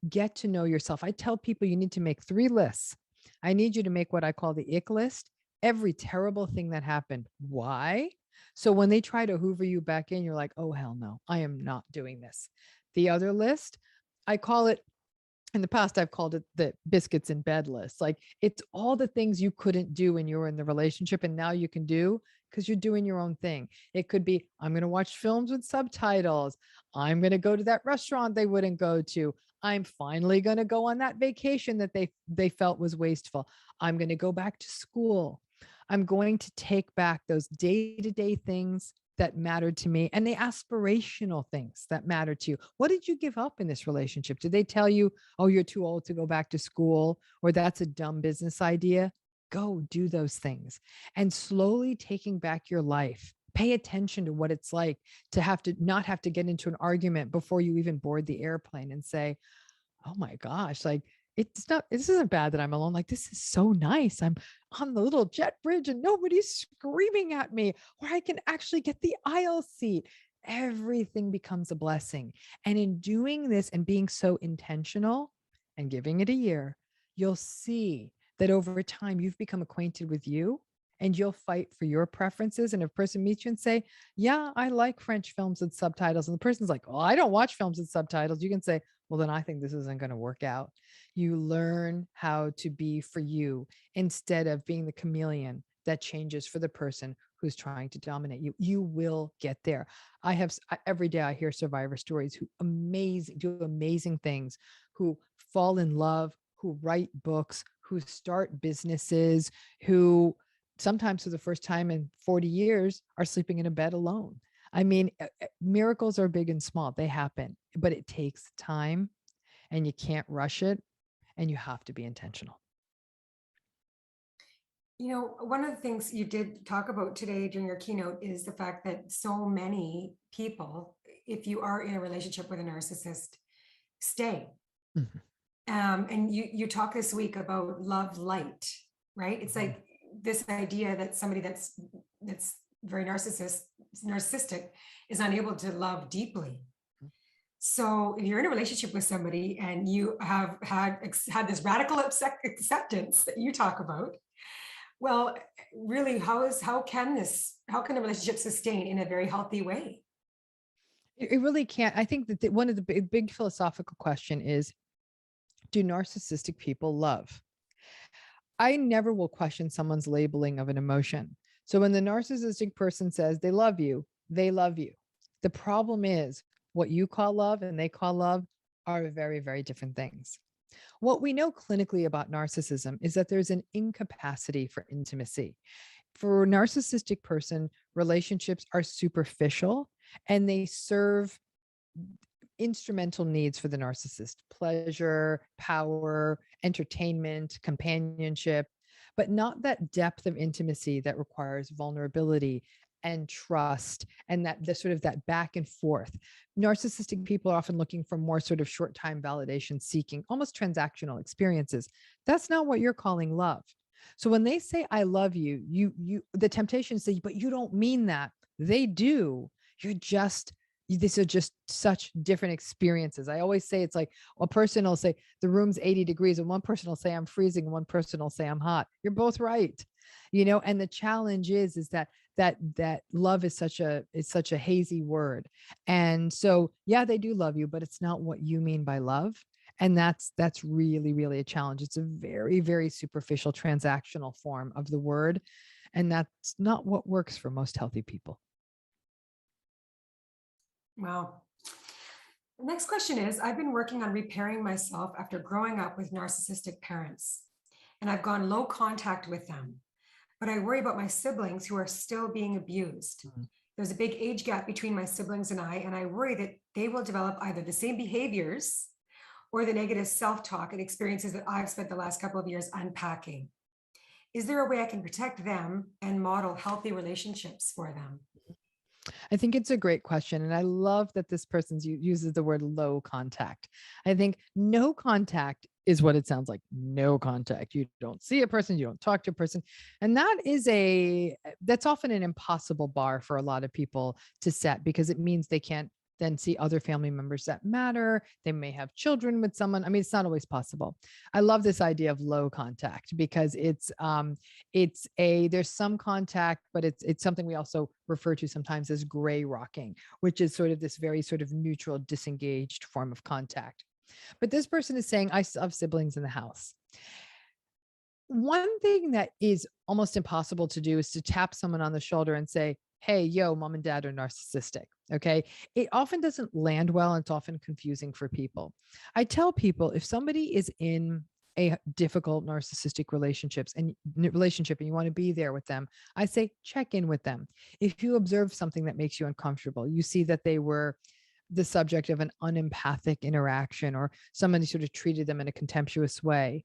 get to know yourself. I tell people you need to make 3 lists. I need you to make what I call the ick list. Every terrible thing that happened. Why? So when they try to hoover you back in, you're like, oh, hell no, I am not doing this. The other list, I call it, in the past, I've called it the biscuits in bed list. Like, it's all the things you couldn't do when you were in the relationship and now you can do because you're doing your own thing. It could be, I'm going to watch films with subtitles. I'm going to go to that restaurant they wouldn't go to. I'm finally going to go on that vacation that they felt was wasteful. I'm going to go back to school. I'm going to take back those day-to-day things that mattered to me and the aspirational things that matter to you. What did you give up in this relationship? Did they tell you, oh, you're too old to go back to school, or that's a dumb business idea? Go do those things. And slowly taking back your life. Pay attention to what it's like to not have to get into an argument before you even board the airplane and say, oh my gosh, like, this isn't bad that I'm alone. Like, this is so nice. I'm on the little jet bridge and nobody's screaming at me, or I can actually get the aisle seat. Everything becomes a blessing. And in doing this and being so intentional and giving it a year, you'll see that over time you've become acquainted with you and you'll fight for your preferences. And if a person meets you and say, yeah, I like French films with subtitles, and the person's like, well, I don't watch films with subtitles, you can say, well, then I think this isn't going to work out. You learn how to be for you instead of being the chameleon that changes for the person who's trying to dominate you. You will get there. Every day I hear survivor stories who do amazing things, who fall in love, who write books, who start businesses, who sometimes for the first time in 40 years are sleeping in a bed alone. I mean, miracles are big and small. They happen, but it takes time and you can't rush it and you have to be intentional. You know, one of the things you did talk about today during your keynote is the fact that so many people, if you are in a relationship with a narcissist, stay. Mm-hmm. And you talk this week about love light, right? It's mm-hmm. like this idea that somebody that's very narcissistic is unable to love deeply. So if you're in a relationship with somebody and you have had this radical acceptance that you talk about, well, really, how can a relationship sustain in a very healthy way? It really can't. I think that one of the big philosophical question is, do narcissistic people love? I never will question someone's labeling of an emotion. So when the narcissistic person says they love you, they love you. The problem is what you call love and they call love are very, very different things. What we know clinically about narcissism is that there's an incapacity for intimacy. For a narcissistic person, relationships are superficial and they serve instrumental needs for the narcissist: pleasure, power, entertainment, companionship, but not that depth of intimacy that requires vulnerability and trust and that back and forth. Narcissistic people are often looking for more sort of short time validation seeking, almost transactional experiences. That's not what you're calling love. So when they say I love you, the temptation is to say, but you don't mean that. They do. These are just such different experiences. I always say it's like a person will say the room's 80 degrees and one person will say I'm freezing and one person will say I'm hot. You're both right. And the challenge is that love is such a hazy word. And so, yeah, they do love you, but it's not what you mean by love. And that's really, really a challenge. It's a very, very superficial transactional form of the word. And that's not what works for most healthy people. Wow. The next question is, I've been working on repairing myself after growing up with narcissistic parents, and I've gone low contact with them, but I worry about my siblings who are still being abused. Mm-hmm. There's a big age gap between my siblings and I worry that they will develop either the same behaviors or the negative self-talk and experiences that I've spent the last couple of years unpacking. Is there a way I can protect them and model healthy relationships for them? I think it's a great question. And I love that this person uses the word low contact. I think no contact is what it sounds like. No contact. You don't see a person, you don't talk to a person. And that's often an impossible bar for a lot of people to set because it means they can't then see other family members that matter. They may have children with someone. I mean, it's not always possible. I love this idea of low contact because there's some contact, but it's something we also refer to sometimes as gray rocking, which is sort of this very sort of neutral, disengaged form of contact. But this person is saying, I still have siblings in the house. One thing that is almost impossible to do is to tap someone on the shoulder and say, hey, yo, mom and dad are narcissistic. Okay. It often doesn't land well. And it's often confusing for people. I tell people if somebody is in a difficult narcissistic relationship and you want to be there with them, I say, check in with them. If you observe something that makes you uncomfortable, you see that they were the subject of an unempathic interaction or somebody sort of treated them in a contemptuous way,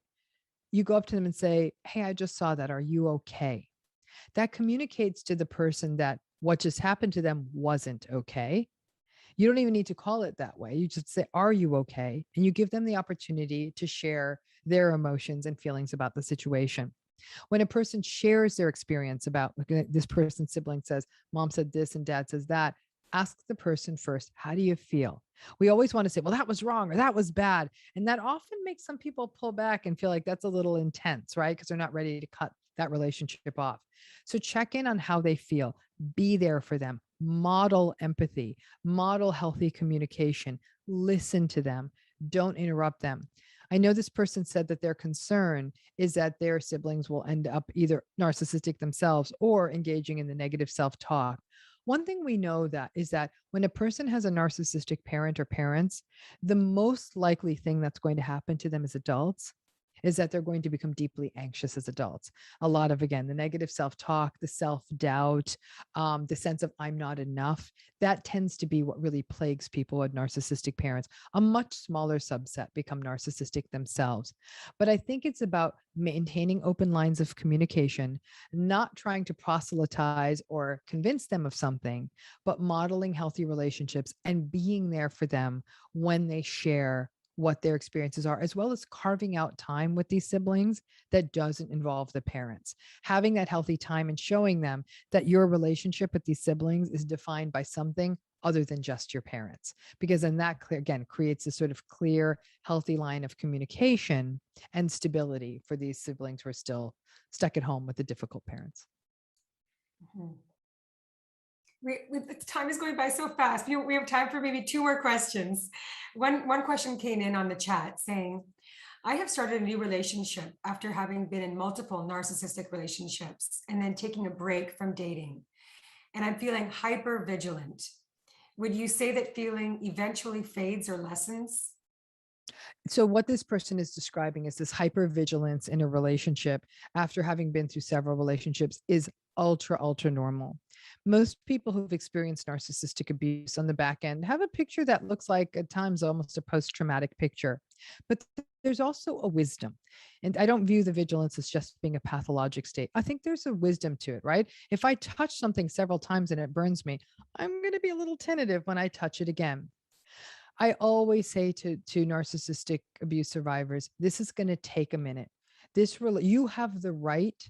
you go up to them and say, hey, I just saw that. Are you okay? That communicates to the person that what just happened to them wasn't okay. You don't even need to call it that way. You just say, are you okay? And you give them the opportunity to share their emotions and feelings about the situation. When a person shares their experience about this person's sibling says, mom said this and dad says that, ask the person first, how do you feel? We always want to say, well, that was wrong or that was bad. And that often makes some people pull back and feel like that's a little intense, right? Because they're not ready to cut that relationship off. So check in on how they feel, be there for them, model empathy, model healthy communication, listen to them, don't interrupt them. I know this person said that their concern is that their siblings will end up either narcissistic themselves or engaging in the negative self-talk. One thing we know that is that when a person has a narcissistic parent or parents, the most likely thing that's going to happen to them as adults is that they're going to become deeply anxious as adults. A lot of, again, the negative self-talk, the self-doubt, the sense of I'm not enough, that tends to be what really plagues people with narcissistic parents. A much smaller subset become narcissistic themselves. But I think it's about maintaining open lines of communication, not trying to proselytize or convince them of something, but modeling healthy relationships and being there for them when they share what their experiences are, as well as carving out time with these siblings that doesn't involve the parents. Having that healthy time and showing them that your relationship with these siblings is defined by something other than just your parents. Because then that, again, creates a sort of clear, healthy line of communication and stability for these siblings who are still stuck at home with the difficult parents. Mm-hmm. Time is going by so fast. We have time for maybe two more questions. One question came in on the chat saying, I have started a new relationship after having been in multiple narcissistic relationships and then taking a break from dating. And I'm feeling hyper vigilant. Would you say that feeling eventually fades or lessens? So what this person is describing is this hypervigilance in a relationship after having been through several relationships is ultra normal. Most people who've experienced narcissistic abuse on the back end have a picture that looks like at times almost a post-traumatic picture, but there's also a wisdom. And I don't view the vigilance as just being a pathologic state. I think there's a wisdom to it, right? If I touch something several times and it burns me, I'm going to be a little tentative when I touch it again. I always say to narcissistic abuse survivors, this is going to take a minute. You have the right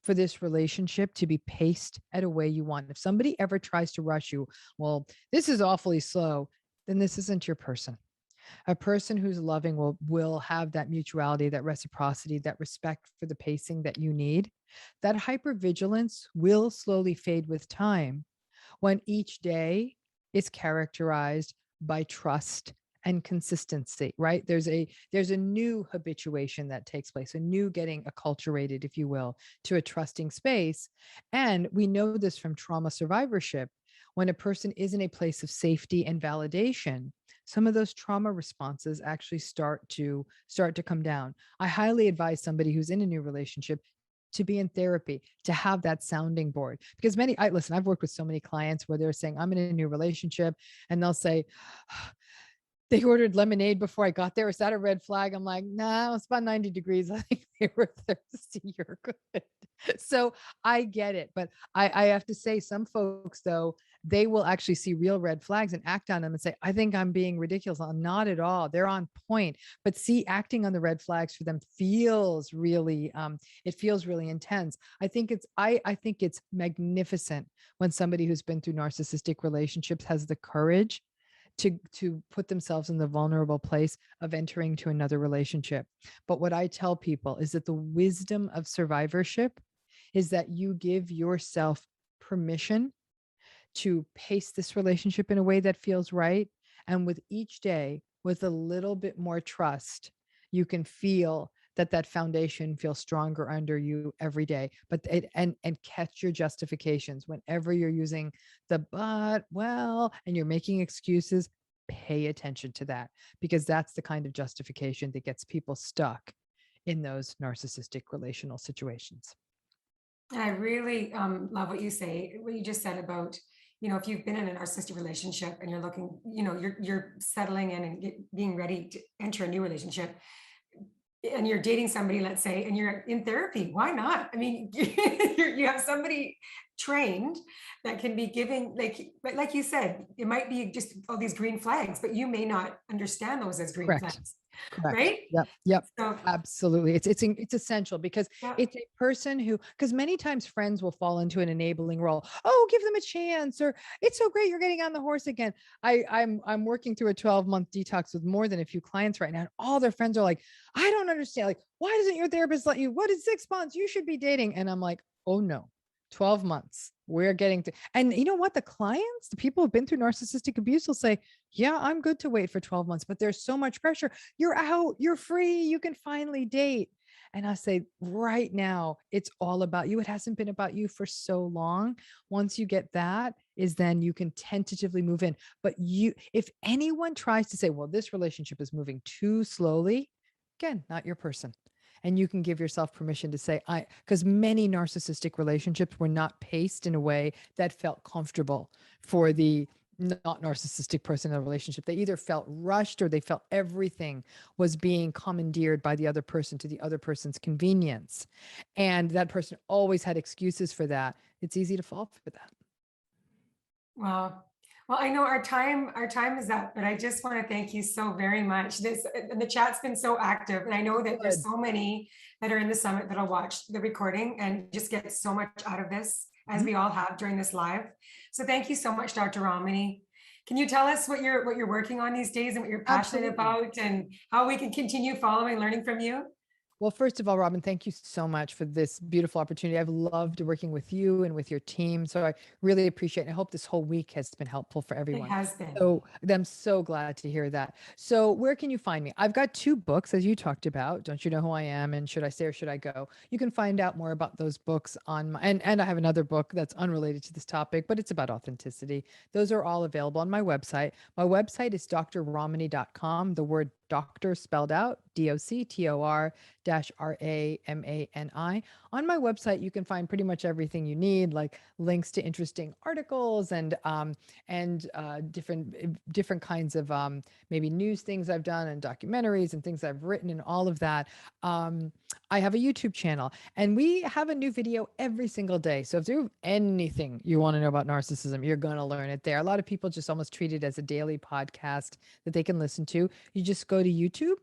for this relationship to be paced at a way you want. If somebody ever tries to rush you, well, this is awfully slow, then this isn't your person. A person who's loving will have that mutuality, that reciprocity, that respect for the pacing that you need. That hypervigilance will slowly fade with time when each day is characterized by trust and consistency, right? There's a new habituation that takes place, a new getting acculturated, if you will, to a trusting space. And we know this from trauma survivorship. When a person is in a place of safety and validation, some of those trauma responses actually start to come down. I highly advise somebody who's in a new relationship to be in therapy, to have that sounding board. Because I've worked with so many clients where they're saying, I'm in a new relationship, and they'll say, they ordered lemonade before I got there. Is that a red flag? I'm like, no, it's about 90 degrees. I think they were thirsty. You're good. So I get it. But I have to say, some folks, though, they will actually see real red flags and act on them and say, I think I'm being ridiculous. I'm not at all. They're on point. But see, acting on the red flags for them feels really, it feels really intense. I think it's magnificent when somebody who's been through narcissistic relationships has the courage to put themselves in the vulnerable place of entering to another relationship. But what I tell people is that the wisdom of survivorship is that you give yourself permission to pace this relationship in a way that feels right. And with each day, with a little bit more trust, you can feel that foundation feels stronger under you every day. But and catch your justifications whenever you're using the but, well, and you're making excuses. Pay attention to that, because that's the kind of justification that gets people stuck in those narcissistic relational situations. I really love what you say, what you just said about, if you've been in a narcissistic relationship and you're looking, you're settling in and being ready to enter a new relationship, and you're dating somebody, let's say, and you're in therapy, why not? I mean, you have somebody trained that can be giving, like you said, it might be just all these green flags, but you may not understand those as green flags. Correct. Right? Yep. So, absolutely. It's essential, because yeah. it's a person who, because many times friends will fall into an enabling role. Oh, give them a chance, or it's so great you're getting on the horse again. I'm working through a 12-month detox with more than a few clients right now, and all their friends are like, I don't understand. Like, why doesn't your therapist let you? What is 6 months? You should be dating. And I'm like, oh no, 12 months. We're getting to, and you know what? The clients, the people who've been through narcissistic abuse will say, yeah, I'm good to wait for 12 months, but there's so much pressure. You're out, you're free, you can finally date. And I say, right now, it's all about you. It hasn't been about you for so long. Once you get that, is then you can tentatively move in. But if anyone tries to say, well, this relationship is moving too slowly, again, not your person. And you can give yourself permission to say, because many narcissistic relationships were not paced in a way that felt comfortable for the not narcissistic person in the relationship. They either felt rushed, or they felt everything was being commandeered by the other person to the other person's convenience. And that person always had excuses for that. It's easy to fall for that. Wow. Well, I know our time is up, but I just want to thank you so very much. The chat's been so active, and I know that there's so many that are in the summit that'll watch the recording and just get so much out of this, as we all have during this live. So thank you so much, Dr. Ramani. Can you tell us what you're working on these days and what you're passionate about, and how we can continue following, learning from you? Well, first of all, Robin, thank you so much for this beautiful opportunity. I've loved working with you and with your team. So I really appreciate it. I hope this whole week has been helpful for everyone. It has been. So I'm so glad to hear that. So where can you find me? I've got 2 books, as you talked about. Don't You Know Who I Am? And Should I Stay or Should I Go? You can find out more about those books on my, and I have another book that's unrelated to this topic, but it's about authenticity. Those are all available on my website. My website is drramani.com. The word doctor spelled out, DOCTOR-RAMANI. On my website, you can find pretty much everything you need, like links to interesting articles and different kinds of maybe news things I've done, and documentaries and things I've written, and all of that. I have a YouTube channel, and we have a new video every single day. So if there's anything you want to know about narcissism, you're going to learn it there. A lot of people just almost treat it as a daily podcast that they can listen to. You just go to YouTube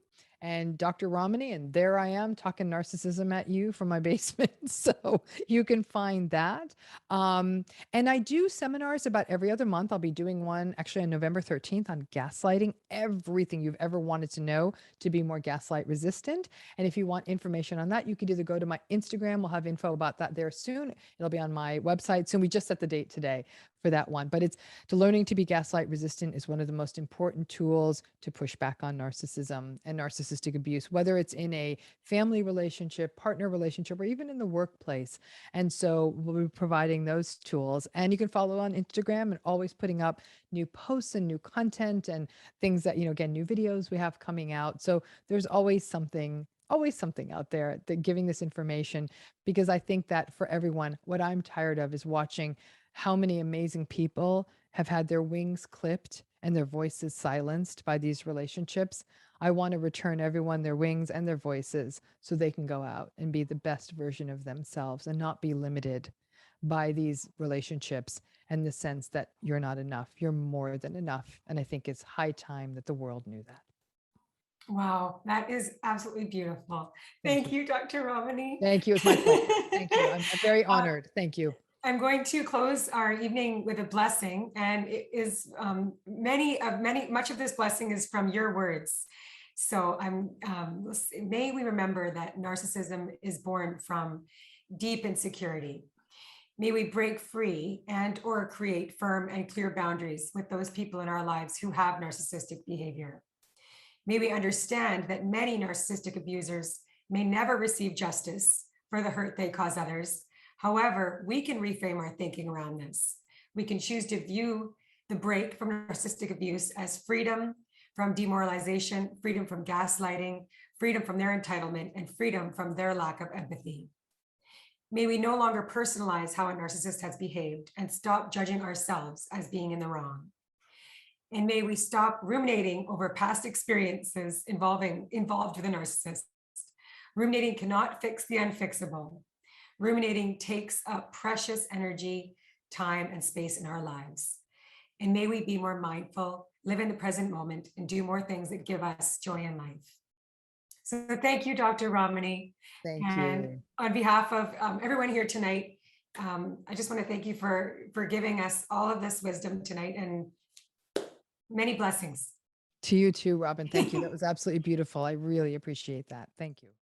and Dr. Ramani, and there I am talking narcissism at you from my basement. So you can find that. And I do seminars about every other month. I'll be doing one actually on November 13th on gaslighting, everything you've ever wanted to know to be more gaslight resistant. And if you want information on that, you could either go to my Instagram. We'll have info about that there soon. It'll be on my website soon. We just set the date today for that one, but it's learning to be gaslight resistant is one of the most important tools to push back on narcissism and narcissistic abuse, whether it's in a family relationship, partner relationship, or even in the workplace. And so we'll be providing those tools, and you can follow on Instagram, and always putting up new posts and new content and things that, again, new videos we have coming out. So there's always something out there that giving this information, because I think that for everyone, what I'm tired of is watching how many amazing people have had their wings clipped and their voices silenced by these relationships. I want to return everyone their wings and their voices so they can go out and be the best version of themselves and not be limited by these relationships and the sense that you're not enough. You're more than enough. And I think it's high time that the world knew that. Wow, that is absolutely beautiful. Thank you, Dr. Ramani. Thank you. It's my pleasure. Thank you. I'm very honored. Thank you. I'm going to close our evening with a blessing, and it is much of this blessing is from your words. So may we remember that narcissism is born from deep insecurity. May we break free and or create firm and clear boundaries with those people in our lives who have narcissistic behavior. May we understand that many narcissistic abusers may never receive justice for the hurt they cause others. However, we can reframe our thinking around this. We can choose to view the break from narcissistic abuse as freedom from demoralization, freedom from gaslighting, freedom from their entitlement, and freedom from their lack of empathy. May we no longer personalize how a narcissist has behaved and stop judging ourselves as being in the wrong. And may we stop ruminating over past experiences involved with a narcissist. Ruminating cannot fix the unfixable. Ruminating takes up precious energy, time, and space in our lives. And may we be more mindful, live in the present moment, and do more things that give us joy in life. So thank you, Dr. Ramani. Thank and you. On behalf of everyone here tonight, I just want to thank you for giving us all of this wisdom tonight, and many blessings. To you too, Robin. Thank you. That was absolutely beautiful. I really appreciate that. Thank you.